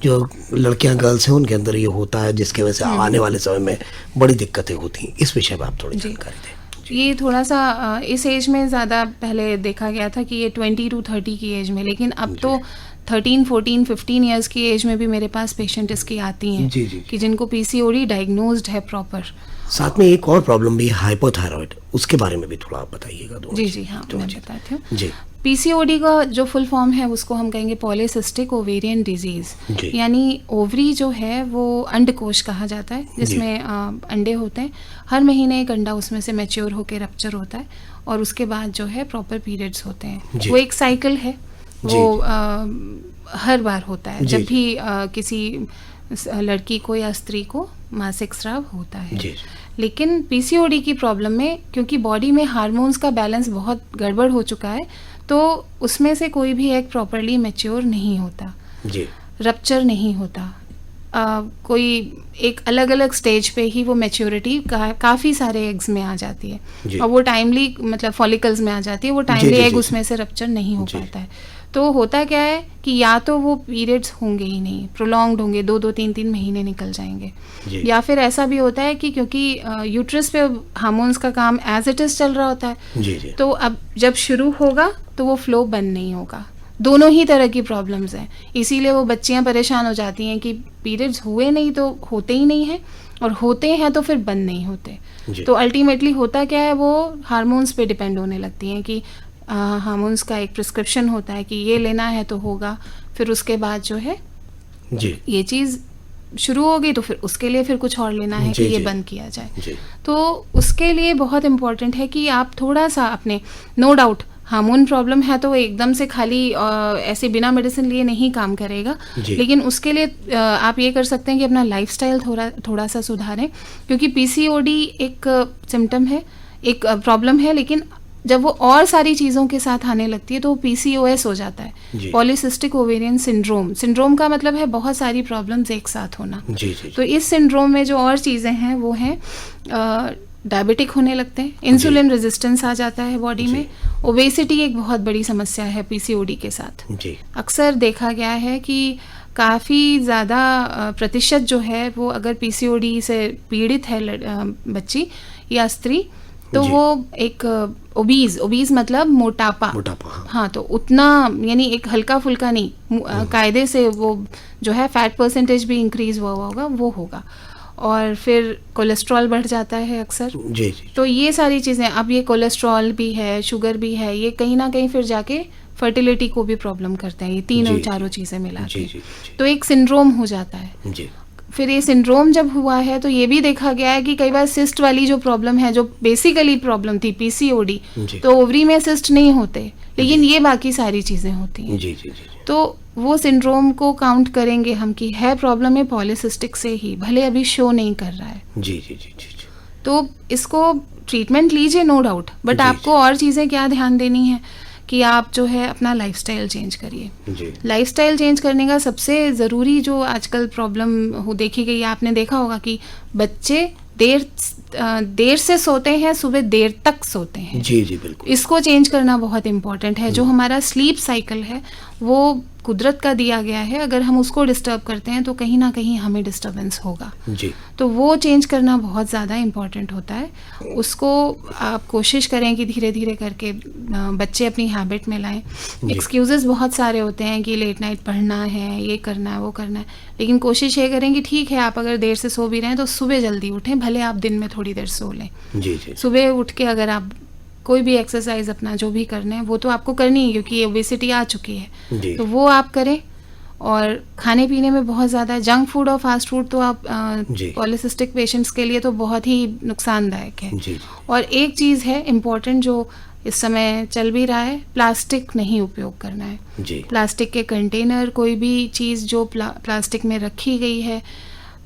जो लड़कियां, गर्ल्स हैं, उनके अंदर ये होता है जिसकी वजह से आने वाले समय में बड़ी दिक्कतें होती हैं, इस विषय में आप थोड़ी जानकारी दें। ये थोड़ा सा इस एज में ज़्यादा पहले देखा गया था कि ये 20 to 30 की एज में, लेकिन अब तो 13, 14, 15 इयर्स की एज में भी मेरे पास पेशेंट इसकी आती हैं जी, जी। कि जिनको पीसीओडी डायग्नोज्ड है प्रॉपर। साथ में एक और प्रॉब्लम भी है, हाइपोथायराइड, उसके बारे में भी थोड़ा आप बताइएगा। जी जी हाँ, मैं बताती हूँ। जी पीसीओडी का जो फुल फॉर्म है उसको हम कहेंगे पॉलीसिस्टिक ओवेरियन डिजीज, जी। यानी ओवरी जो है वो अंडकोश कहा जाता है, जिसमें अंडे होते हैं। हर महीने एक अंडा उसमें से मैच्योर होकर रप्चर होता है और उसके बाद जो है प्रॉपर पीरियड्स होते हैं। जी। वो एक साइकिल है, वो हर बार होता है जी, जब भी किसी लड़की को या स्त्री को मासिक स्राव होता है। जी। लेकिन पीसीओडी की प्रॉब्लम में क्योंकि बॉडी में हार्मोन्स का बैलेंस बहुत गड़बड़ हो चुका है, तो उसमें से कोई भी एग प्रॉपरली मैच्योर नहीं होता, जी रप्चर नहीं होता। कोई एक अलग अलग स्टेज पे ही वो मैच्योरिटी काफ़ी सारे एग्स में आ जाती है और वो टाइमली मतलब फॉलिकल्स में आ जाती है, वो टाइमली एग उसमें से रप्चर नहीं हो पाता है। तो होता क्या है कि या तो वो पीरियड्स होंगे ही नहीं, प्रोलॉन्ग्ड होंगे, 2-2, 3-3 महीने निकल जाएंगे, या फिर ऐसा भी होता है कि क्योंकि यूट्रस पे हार्मोन्स का काम एज इट इज चल रहा होता है, जी। तो अब जब शुरू होगा तो वो फ्लो बंद नहीं होगा। दोनों ही तरह की प्रॉब्लम्स हैं, इसीलिए वो बच्चियां परेशान हो जाती हैं कि पीरियड्स हुए नहीं तो होते ही नहीं है, और होते हैं तो फिर बंद नहीं होते। तो अल्टीमेटली होता क्या है, वो हार्मोन्स पे डिपेंड होने लगती हैं कि हार्मोन्स का एक प्रिस्क्रिप्शन होता है कि ये लेना है तो होगा, फिर उसके बाद जो है जी ये चीज़ शुरू होगी तो फिर उसके लिए फिर कुछ और लेना है कि ये बंद किया जाए। तो उसके लिए बहुत इम्पोर्टेंट है कि आप थोड़ा सा अपने, नो डाउट हार्मोन प्रॉब्लम है तो एकदम से खाली ऐसे बिना मेडिसिन लिए नहीं काम करेगा, लेकिन उसके लिए आप ये कर सकते हैं कि अपना लाइफस्टाइल थोड़ा सा सुधारें, क्योंकि पीसीओडी एक सिम्टम है, एक प्रॉब्लम है, लेकिन जब वो और सारी चीज़ों के साथ आने लगती है तो पीसीओएस हो जाता है, पॉलीसिस्टिक ओवेरियन सिंड्रोम। सिंड्रोम का मतलब है बहुत सारी प्रॉब्लम्स एक साथ होना। तो इस सिंड्रोम में जो और चीज़ें हैं वो हैं डायबिटिक होने लगते हैं, इंसुलिन रेजिस्टेंस आ जाता है बॉडी में, ओबेसिटी एक बहुत बड़ी समस्या है पीसीओडी के साथ। अक्सर देखा गया है कि काफ़ी ज़्यादा प्रतिशत जो है वो अगर पीसीओडी से पीड़ित है बच्ची या स्त्री, तो वो एक ओबीज मतलब मोटापा। हाँ, तो उतना यानी एक हल्का फुल्का नहीं, कायदे से वो जो है फैट परसेंटेज भी इंक्रीज हुआ होगा, वो होगा, और फिर कोलेस्ट्रॉल बढ़ जाता है अक्सर। जी। तो ये सारी चीज़ें, अब ये कोलेस्ट्रॉल भी है, शुगर भी है, ये कहीं ना कहीं फिर जाके फर्टिलिटी को भी प्रॉब्लम करते हैं, ये तीनों चारों चीज़ें मिला के, तो एक सिंड्रोम हो जाता है। फिर ये सिंड्रोम जब हुआ है तो ये भी देखा गया है कि कई बार सिस्ट वाली जो प्रॉब्लम है, जो बेसिकली प्रॉब्लम थी पीसीओडी, तो ओवरी में सिस्ट नहीं होते, लेकिन ये बाकी सारी चीज़ें होती हैं। तो वो सिंड्रोम को काउंट करेंगे हम कि है प्रॉब्लम है पॉलीसिस्टिक से ही, भले अभी शो नहीं कर रहा है। तो इसको ट्रीटमेंट लीजिए, नो डाउट, बट आपको और चीज़ें क्या ध्यान देनी है कि आप जो है अपना लाइफस्टाइल चेंज करिए। लाइफस्टाइल चेंज करने का सबसे ज़रूरी जो आजकल प्रॉब्लम देखी गई है, आपने देखा होगा कि बच्चे देर से सोते हैं, सुबह देर तक सोते हैं। जी बिल्कुल। इसको चेंज करना बहुत इम्पोर्टेंट है। जो हमारा स्लीप साइकिल है वो कुदरत का दिया गया है, अगर हम उसको डिस्टर्ब करते हैं तो कहीं ना कहीं हमें डिस्टर्बेंस होगा। तो वो चेंज करना बहुत ज़्यादा इम्पोर्टेंट होता है। उसको आप कोशिश करें कि धीरे धीरे करके बच्चे अपनी हैबिट में लाएं। एक्सक्यूजेस बहुत सारे होते हैं कि लेट नाइट पढ़ना है, ये करना है, वो करना है, लेकिन कोशिश ये करें कि ठीक है, आप अगर देर से सो भी रहे हैं तो सुबह जल्दी उठें, भले आप दिन में थोड़ी देर सो लें। सुबह उठ के अगर आप कोई भी एक्सरसाइज अपना जो भी करना है वो तो आपको करनी है, क्योंकि ओबेसिटी आ चुकी है, तो वो आप करें। और खाने पीने में बहुत ज़्यादा जंक फूड और फास्ट फूड तो आप पॉलीसिस्टिक पेशेंट्स के लिए तो बहुत ही नुकसानदायक है। और एक चीज़ है इम्पॉर्टेंट जो इस समय चल भी रहा है, प्लास्टिक नहीं उपयोग करना है। प्लास्टिक के कंटेनर, कोई भी चीज़ जो प्लास्टिक में रखी गई है,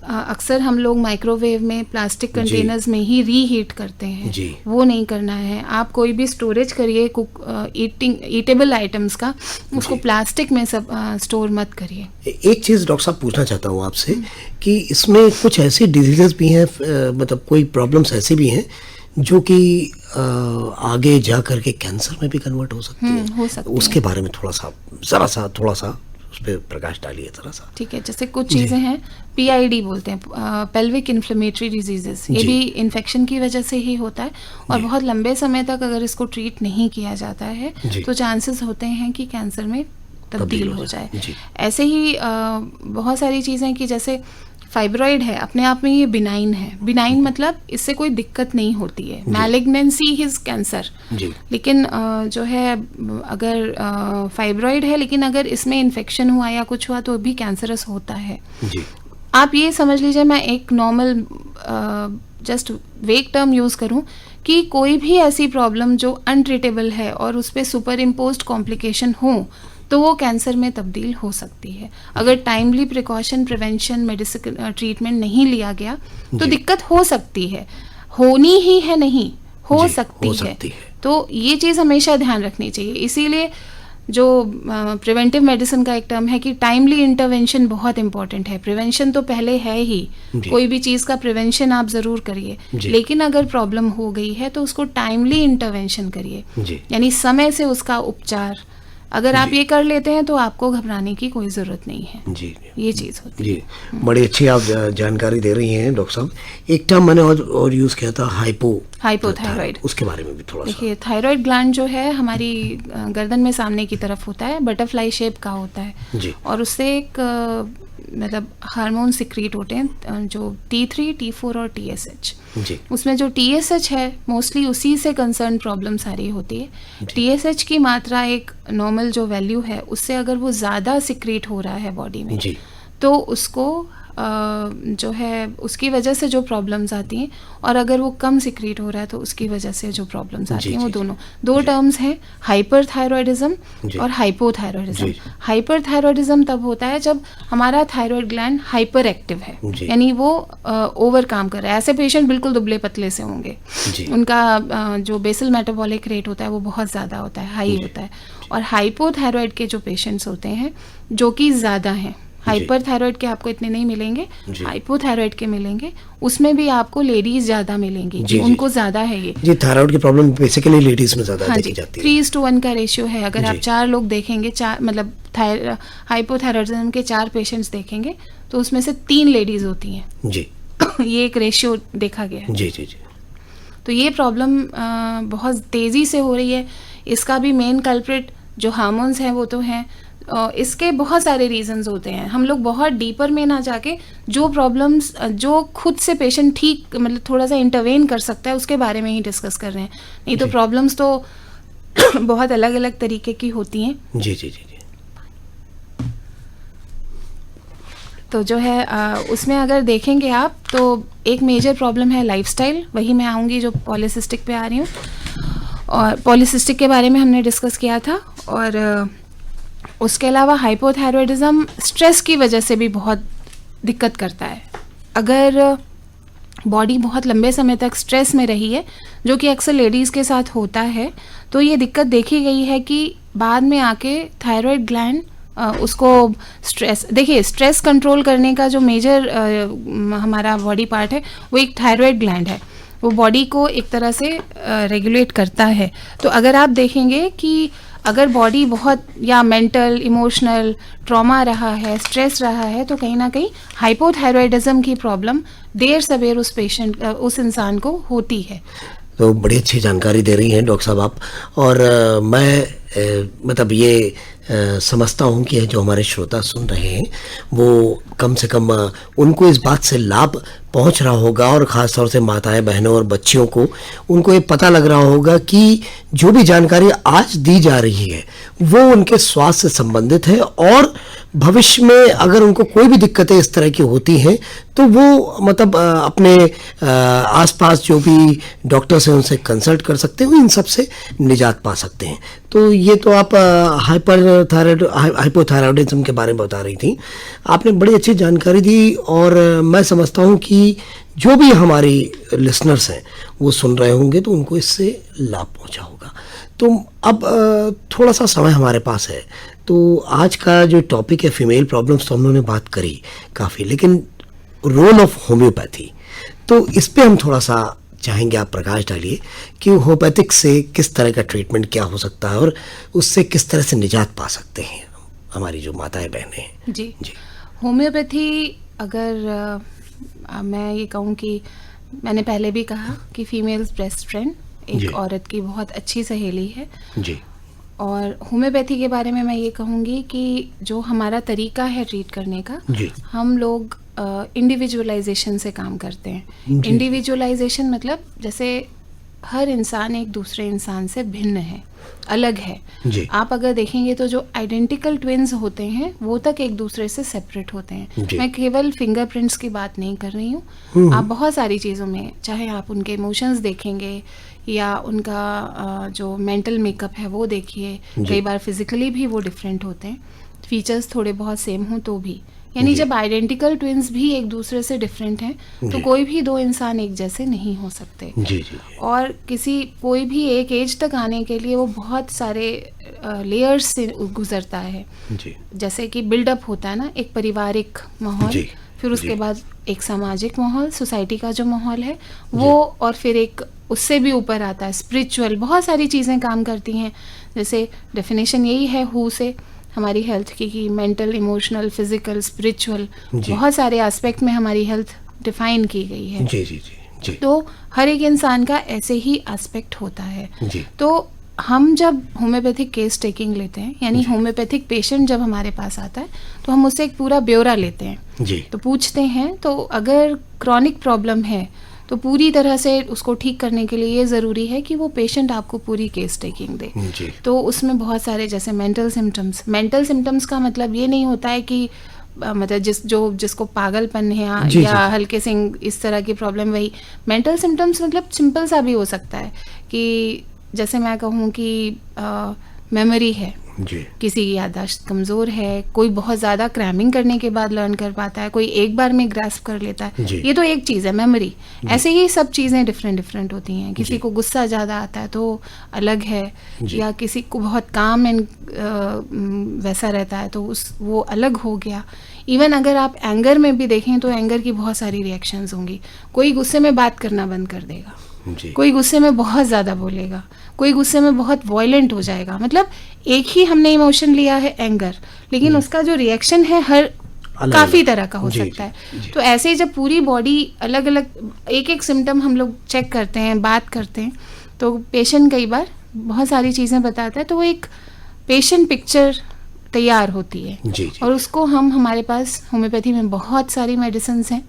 अक्सर हम लोग माइक्रोवेव में प्लास्टिक कंटेनर्स में ही रीहीट करते हैं, वो नहीं करना है। आप कोई भी स्टोरेज करिए ईटेबल आइटम्स का, उसको प्लास्टिक में सब स्टोर मत करिए। एक चीज़ डॉक्टर साहब पूछना चाहता हूँ आपसे कि इसमें कुछ ऐसी डिजीजेस भी हैं, मतलब कोई प्रॉब्लम्स ऐसी भी हैं जो कि आगे जा करके कैंसर में भी कन्वर्ट हो सकती है, हो सकती उसके बारे में थोड़ा सा उस पर प्रकाश डालिए थोड़ा सा। ठीक है, जैसे कुछ चीज़ें हैं, पीआईडी बोलते हैं, पेल्विक इन्फ्लेमेटरी डिजीजेस, ये भी इन्फेक्शन की वजह से ही होता है, और बहुत लंबे समय तक अगर इसको ट्रीट नहीं किया जाता है तो चांसेस होते हैं कि कैंसर में तब्दील हो जाए। जी। ऐसे ही बहुत सारी चीज़ें कि जैसे फाइब्रॉइड है, अपने आप में ये बिनाइन है। बिनाइन मतलब इससे कोई दिक्कत नहीं होती है। मैलिग्नेंसी इज कैंसर, लेकिन जो है अगर फाइब्रॉइड है लेकिन अगर इसमें इन्फेक्शन हुआ या कुछ हुआ तो भी कैंसरस होता है। जी। आप ये समझ लीजिए, मैं एक नॉर्मल जस्ट वेग टर्म यूज़ करूं कि कोई भी ऐसी प्रॉब्लम जो अनट्रीटेबल है और उस पर सुपर इम्पोज्ड कॉम्प्लिकेशन हो तो वो कैंसर में तब्दील हो सकती है। अगर timely precaution, prevention, medicine treatment नहीं लिया गया तो दिक्कत हो सकती है। होनी ही है नहीं, हो सकती है। तो ये चीज़ हमेशा ध्यान रखनी चाहिए। इसीलिए जो प्रिवेंटिव मेडिसिन का एक टर्म है कि टाइमली इंटरवेंशन बहुत इंपॉर्टेंट है। प्रिवेंशन तो पहले है ही, कोई भी चीज़ का प्रिवेंशन आप ज़रूर करिए, लेकिन अगर प्रॉब्लम हो गई है तो उसको टाइमली इंटरवेंशन करिए, यानी समय से उसका उपचार। अगर आप ये कर लेते हैं तो आपको घबराने की कोई ज़रूरत नहीं है। जी, ये चीज़ होती है। जी, बड़ी अच्छी आप जानकारी दे रही हैं डॉक्टर साहब। एक टर्म मैंने और यूज़ किया था, हाइपोथायराइड, उसके बारे में भी थोड़ा सा। देखिए, थायराइड ग्लैंड जो है हमारी गर्दन में सामने की तरफ होता है, बटरफ्लाई शेप का होता है जी। और उससे एक मतलब हार्मोन सिक्रीट होते हैं जो T3, T4 और TSH। जी। उसमें जो TSH है मोस्टली उसी से कंसर्न प्रॉब्लम सारी होती है। TSH की मात्रा एक नॉर्मल जो वैल्यू है उससे अगर वो ज़्यादा सिक्रीट हो रहा है बॉडी में तो उसको जो है उसकी वजह से जो प्रॉब्लम्स आती हैं, और अगर वो कम सिक्रीट हो रहा है तो उसकी वजह से जो प्रॉब्लम्स आती हैं वो दोनों दो टर्म्स हैं, हाइपरथायरॉयडिज्म और हाइपोथायरॉयडिज्म। हाइपरथायरॉयडिज्म तब होता है जब हमारा थायराइड ग्लैंड हाइपर एक्टिव है, यानी वो ओवर काम कर रहा है। ऐसे पेशेंट बिल्कुल दुबले पतले से होंगे, उनका जो बेसल मेटाबॉलिक रेट होता है वो बहुत ज़्यादा होता है, हाई होता है। और हाइपोथायरॉयड के जो पेशेंट्स होते हैं जो कि ज़्यादा हैं, हाइपर थायराइड के आपको इतने नहीं मिलेंगे, हाइपोथायराइड के मिलेंगे, उसमें भी आपको लेडीज ज्यादा मिलेंगी, उनको ज्यादा है ये। जी, थायराइड की प्रॉब्लम बेसिकली लेडीज में ज्यादा देखी जाती है। 3:1 का रेशियो है। अगर आप 4 लोग देखेंगे, मतलब हाइपोथायराइडिज्म के 4 पेशेंट्स देखेंगे तो उसमें से 3 लेडीज होती हैं जी। ये एक रेशियो देखा गया है। जी जी जी। तो ये प्रॉब्लम बहुत तेजी से हो रही है। इसका भी मेन कल्प्रिट जो हार्मोन्स हैं वो तो हैं, इसके बहुत सारे रीजंस होते हैं। हम लोग बहुत डीपर में ना जाके जो प्रॉब्लम्स जो खुद से पेशेंट ठीक मतलब थोड़ा सा इंटरवेन कर सकता है उसके बारे में ही डिस्कस कर रहे हैं, नहीं तो प्रॉब्लम्स तो बहुत अलग अलग तरीके की होती हैं। जी जी जी। तो जो है उसमें अगर देखेंगे आप तो एक मेजर प्रॉब्लम है लाइफस्टाइल, वही मैं आऊँगी जो पॉलीसिस्टिक पे आ रही हूँ। और पॉलीसिस्टिक के बारे में हमने डिस्कस किया था। और उसके अलावा हाइपोथायरॉयडिज्म स्ट्रेस की वजह से भी बहुत दिक्कत करता है। अगर बॉडी बहुत लंबे समय तक स्ट्रेस में रही है, जो कि अक्सर लेडीज़ के साथ होता है, तो ये दिक्कत देखी गई है कि बाद में आके थायराइड ग्लैंड उसको स्ट्रेस, देखिए स्ट्रेस कंट्रोल करने का जो मेजर हमारा बॉडी पार्ट है वो एक थायराइड ग्लैंड है, वो बॉडी को एक तरह से रेगुलेट करता है। तो अगर आप देखेंगे कि अगर बॉडी बहुत या मेंटल इमोशनल ट्रॉमा रहा है, स्ट्रेस रहा है, तो कहीं ना कहीं हाइपोथायरॉयडिज्म की प्रॉब्लम देर सवेर उस पेशेंट उस इंसान को होती है। तो बड़ी अच्छी जानकारी दे रही हैं डॉक्टर साहब आप। और मैं मतलब ये समझता हूँ कि जो हमारे श्रोता सुन रहे हैं वो कम से कम उनको इस बात से लाभ पहुंच रहा होगा, और ख़ास तौर से माताएं बहनों और बच्चियों को उनको ये पता लग रहा होगा कि जो भी जानकारी आज दी जा रही है वो उनके स्वास्थ्य से संबंधित है, और भविष्य में अगर उनको कोई भी दिक्कतें इस तरह की होती हैं तो वो मतलब अपने आसपास जो भी डॉक्टर्स हैं उनसे कंसल्ट कर सकते हैं, इन सब से निजात पा सकते हैं। तो ये तो आप हाइपोथायरॉयडिज्म के बारे में बता रही थी, आपने बड़ी अच्छी जानकारी दी। और मैं समझता हूँ कि जो भी हमारी लिसनर्स हैं वो सुन रहे होंगे तो उनको इससे लाभ पहुँचा होगा। तो अब थोड़ा सा समय हमारे पास है, तो आज का जो टॉपिक है फीमेल प्रॉब्लम्स, तो हम लोगों ने बात करी काफ़ी, लेकिन रोल ऑफ होम्योपैथी, तो इस पे हम थोड़ा सा चाहेंगे आप प्रकाश डालिए कि होम्योपैथिक से किस तरह का ट्रीटमेंट क्या हो सकता है और उससे किस तरह से निजात पा सकते हैं हमारी जो माताएं बहनें हैं। जी जी। होम्योपैथी, अगर मैं ये कहूँ कि मैंने पहले भी कहा कि फीमेल्स बेस्ट फ्रेंड, एक औरत की बहुत अच्छी सहेली है जी। और होम्योपैथी के बारे में मैं ये कहूँगी कि जो हमारा तरीका है ट्रीट करने का, जी हम लोग इंडिविजुअलाइजेशन से काम करते हैं। जी। इंडिविजुअलाइजेशन मतलब जैसे हर इंसान एक दूसरे इंसान से भिन्न है, अलग है। जी आप अगर देखेंगे तो जो आइडेंटिकल ट्विन्स होते हैं वो तक एक दूसरे से सेपरेट होते हैं। जी। मैं केवल फिंगरप्रिंट्स की बात नहीं कर रही हूँ, आप बहुत सारी चीज़ों में, चाहे आप उनके इमोशंस देखेंगे या उनका जो मेंटल मेकअप है वो देखिए, कई बार फिजिकली भी वो डिफरेंट होते हैं, फीचर्स थोड़े बहुत सेम हों तो भी। यानी जब आइडेंटिकल ट्विन्स भी एक दूसरे से डिफरेंट हैं तो कोई भी दो इंसान एक जैसे नहीं हो सकते। जी जी और कोई भी एक एज तक आने के लिए वो बहुत सारे लेयर्स से गुजरता है। जी जैसे कि बिल्डअप होता है ना, एक पारिवारिक माहौल, जी, फिर उसके जी। बाद एक सामाजिक माहौल, सोसाइटी का जो माहौल है वो, और फिर एक उससे भी ऊपर आता है स्पिरिचुअल। बहुत सारी चीज़ें काम करती हैं। जैसे डेफिनेशन यही है हु से हमारी हेल्थ की कि मेंटल, इमोशनल, फिजिकल, स्पिरिचुअल, जी। बहुत सारे एस्पेक्ट में हमारी हेल्थ डिफाइन की गई है। जी जी जी जी तो हर एक इंसान का ऐसे ही एस्पेक्ट होता है। जी तो हम जब होम्योपैथिक केस टेकिंग लेते हैं, यानी होम्योपैथिक पेशेंट जब हमारे पास आता है तो हम उससे एक पूरा ब्यौरा लेते हैं। जी तो पूछते हैं, तो अगर क्रॉनिक प्रॉब्लम है तो पूरी तरह से उसको ठीक करने के लिए ये ज़रूरी है कि वो पेशेंट आपको पूरी केस टेकिंग दे। जी तो उसमें बहुत सारे, जैसे मेंटल सिम्टम्स का मतलब ये नहीं होता है कि मतलब जिसको पागलपन है जी, या जी। हल्के से इस तरह की प्रॉब्लम, वही मेंटल सिम्टम्स मतलब सिंपल सा भी हो सकता है कि जैसे मैं कहूँ कि मेमोरी है, जी किसी की याददाश्त कमज़ोर है, कोई बहुत ज़्यादा क्रैमिंग करने के बाद लर्न कर पाता है, कोई एक बार में ग्रास्प कर लेता है। जी। ये तो एक चीज़ है मेमोरी। ऐसे ही सब चीज़ें डिफरेंट होती हैं। किसी को गुस्सा ज़्यादा आता है तो अलग है, या किसी को बहुत काम एंड वैसा रहता है तो वो अलग हो गया। इवन अगर आप एंगर में भी देखें तो एंगर की बहुत सारी रिएक्शंस होंगी। कोई गुस्से में बात करना बंद कर देगा, जी कोई गुस्से में बहुत ज़्यादा बोलेगा, कोई गुस्से में बहुत वॉयलेंट हो जाएगा। मतलब एक ही हमने इमोशन लिया है एंगर, लेकिन उसका जो रिएक्शन है हर अलग काफ़ी अलग। तरह का हो जी, सकता जी, है। जी। तो ऐसे ही जब पूरी बॉडी अलग अलग एक एक सिम्टम हम लोग चेक करते हैं, बात करते हैं, तो पेशेंट कई बार बहुत सारी चीज़ें बताता है, तो वो एक पेशेंट पिक्चर तैयार होती है। जी, जी। और उसको हम, हमारे पास होम्योपैथी में बहुत सारी मेडिसिन हैं,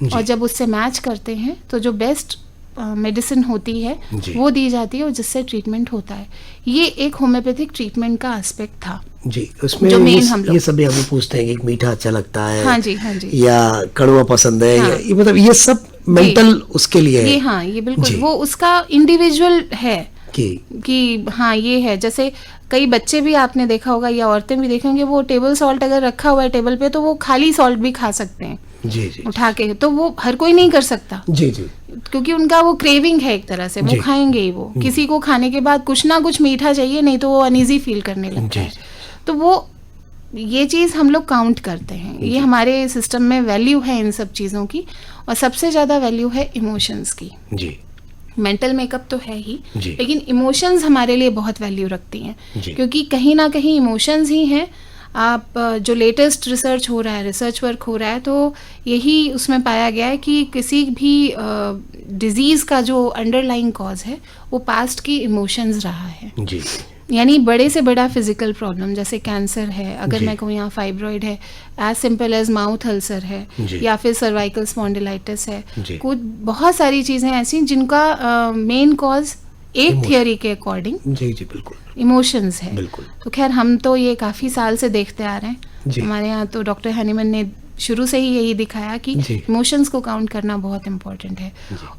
और जब उससे मैच करते हैं तो जो बेस्ट मेडिसिन होती है जी। वो दी जाती है और जिससे ट्रीटमेंट होता है। ये एक होम्योपैथिक ट्रीटमेंट का एस्पेक्ट था। जी उसमें जो main ये, हम लोग- ये सभी हम पूछते हैं कि मीठा अच्छा लगता है, हाँ जी, हाँ जी। या कड़वा पसंद है, हाँ। या ये मतलब ये सब मेंटल उसके लिए है ये, हाँ, ये बिल्कुल जी। वो उसका इंडिविजुअल है कि कि हाँ ये है। जैसे कई बच्चे भी आपने देखा होगा या औरतें भी देखेंगे, वो टेबल सॉल्ट अगर रखा हुआ है टेबल पे तो वो खाली सॉल्ट भी खा सकते हैं जी जी उठा के। तो वो हर कोई नहीं कर सकता, जी जी क्योंकि उनका वो क्रेविंग है एक तरह से, वो जी। खाएंगे ही। वो किसी को खाने के बाद कुछ ना कुछ मीठा चाहिए, नहीं तो वो अनईजी फील करने लगता जी, है। तो वो ये चीज़ हम लोग काउंट करते हैं, ये हमारे सिस्टम में वैल्यू है इन सब चीज़ों की। और सबसे ज़्यादा वैल्यू है इमोशंस की। जी मेंटल मेकअप तो है ही, जी। लेकिन इमोशंस हमारे लिए बहुत वैल्यू रखती हैं, जी। क्योंकि कहीं ना कहीं इमोशंस ही हैं। आप जो लेटेस्ट रिसर्च हो रहा है, रिसर्च वर्क हो रहा है, तो यही उसमें पाया गया है कि किसी भी डिजीज़ का जो अंडरलाइंग कॉज है वो पास्ट की इमोशंस रहा है। जी यानी बड़े से बड़ा फिजिकल प्रॉब्लम जैसे कैंसर है, अगर जी। मैं कहूँ यहाँ फाइब्रॉइड है, as simple as mouth ulcer है, जी। या फिर सर्वाइकल स्पॉन्डिलाइटिस है, जी। कुछ बहुत सारी चीज़ें ऐसी जिनका मेन कॉज एक थियोरी के अकॉर्डिंग जी जी बिल्कुल इमोशंस है। बिल्कुल। तो खैर हम तो ये काफ़ी साल से देखते आ रहे जी। हैं। हमारे यहाँ तो डॉक्टर हनीमन ने शुरू से ही यही दिखाया कि जी। इमोशंस को काउंट करना बहुत इम्पोर्टेंट है।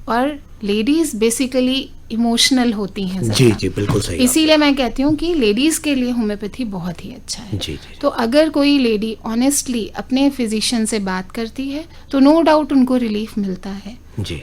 और लेडीज बेसिकली इमोशनल होती हैं जी ज़्यादा। जी बिल्कुल सही इसीलिए मैं कहती हूँ कि लेडीज़ के लिए होम्योपैथी बहुत ही अच्छा है। जी जी तो अगर कोई लेडी ऑनेस्टली अपने फिजिशियन से बात करती है तो नो डाउट उनको रिलीफ मिलता है। जी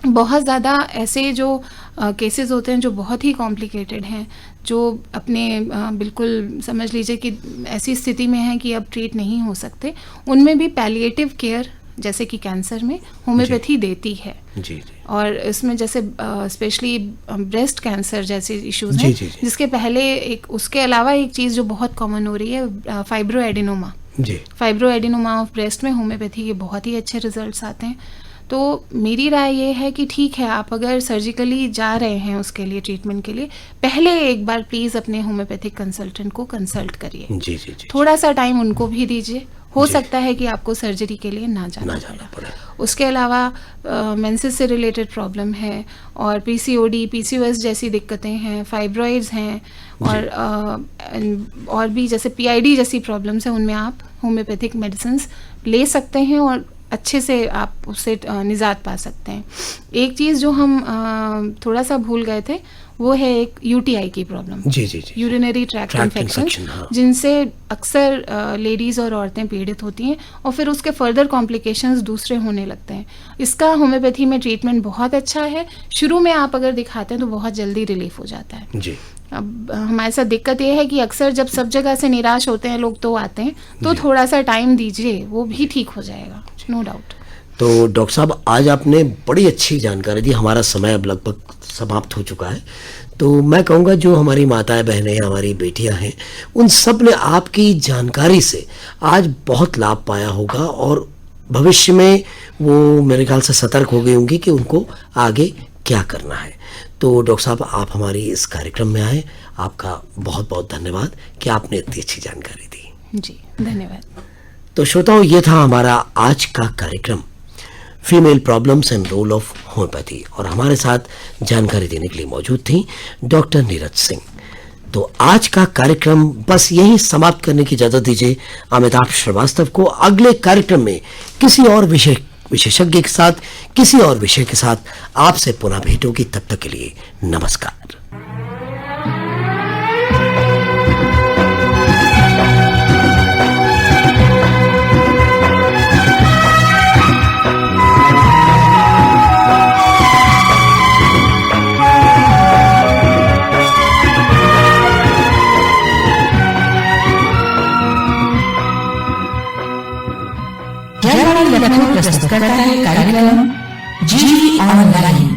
बहुत ज़्यादा ऐसे जो केसेस होते हैं जो बहुत ही कॉम्प्लिकेटेड हैं, जो अपने बिल्कुल समझ लीजिए कि ऐसी स्थिति में है कि अब ट्रीट नहीं हो सकते, उनमें भी पैलिएटिव केयर जैसे कि कैंसर में होम्योपैथी देती है। जी जी और इसमें जैसे स्पेशली ब्रेस्ट कैंसर जैसे इश्यूज जी, हैं, जी, जी। जिसके पहले एक, उसके अलावा एक चीज़ जो बहुत कॉमन हो रही है, फाइब्रोएडिनोमा। जी फाइब्रोएडिनोमा ऑफ ब्रेस्ट में होम्योपैथी के बहुत ही अच्छे रिजल्ट्स आते हैं। तो मेरी राय ये है कि ठीक है, आप अगर सर्जिकली जा रहे हैं उसके लिए, ट्रीटमेंट के लिए, पहले एक बार प्लीज़ अपने होम्योपैथिक कंसल्टेंट को कंसल्ट करिए। जी जी जी। थोड़ा सा टाइम उनको भी दीजिए, हो सकता है कि आपको सर्जरी के लिए ना जाना पड़े। उसके अलावा मेंसेस से रिलेटेड प्रॉब्लम है और पीसीओडी, पीसीओएस जैसी दिक्कतें हैं, फाइब्रॉइड्स हैं और भी जैसे पीआईडी जैसी प्रॉब्लम्स हैं, उनमें आप होम्योपैथिक मेडिसिन्स ले सकते हैं और अच्छे से आप उससे निजात पा सकते हैं। एक चीज़ जो हम थोड़ा सा भूल गए थे, वो है एक यूटीआई की प्रॉब्लम। जी जी जी। यूरिनरी ट्रैक्ट इन्फेक्शन, हाँ। जिनसे अक्सर लेडीज़ और औरतें पीड़ित होती हैं और फिर उसके फर्दर कॉम्प्लिकेशंस दूसरे होने लगते हैं। इसका होम्योपैथी में ट्रीटमेंट बहुत अच्छा है। शुरू में आप अगर दिखाते हैं तो बहुत जल्दी रिलीफ हो जाता है। जी। अब हमारे साथ दिक्कत ये है कि अक्सर जब सब जगह से निराश होते हैं लोग तो आते हैं, तो थोड़ा सा टाइम दीजिए, वो भी ठीक हो जाएगा, नो डाउट। तो डॉक्टर साहब, आज आपने बड़ी अच्छी जानकारी दी। हमारा समय अब लगभग समाप्त हो चुका है, तो मैं कहूँगा जो हमारी माताएं बहनें, हमारी बेटियां हैं, उन सब ने आपकी जानकारी से आज बहुत लाभ पाया होगा और भविष्य में वो मेरे ख्याल से सतर्क हो गई होंगी कि उनको आगे क्या करना है। तो डॉक्टर साहब, आप हमारी इस कार्यक्रम में आए, आपका बहुत बहुत धन्यवाद कि आपने इतनी अच्छी जानकारी दी। जी, धन्यवाद। तो श्रोताओं, ये था हमारा आज का कार्यक्रम, female problems and role of homeopathy, और हमारे साथ जानकारी देने के लिए मौजूद थी डॉक्टर नीरज सिंह। तो आज का कार्यक्रम बस यहीं समाप्त करने की इजाजत दीजिए। अमिताभ श्रीवास्तव को अगले कार्यक्रम में किसी और विशेषज्ञ के साथ, किसी और विषय के साथ आपसे पुनः भेंट होगी। तब तक के लिए नमस्कार। लखनऊ प्रस्तुत करता है कार्यक्रम जीवी ऑनलाइन।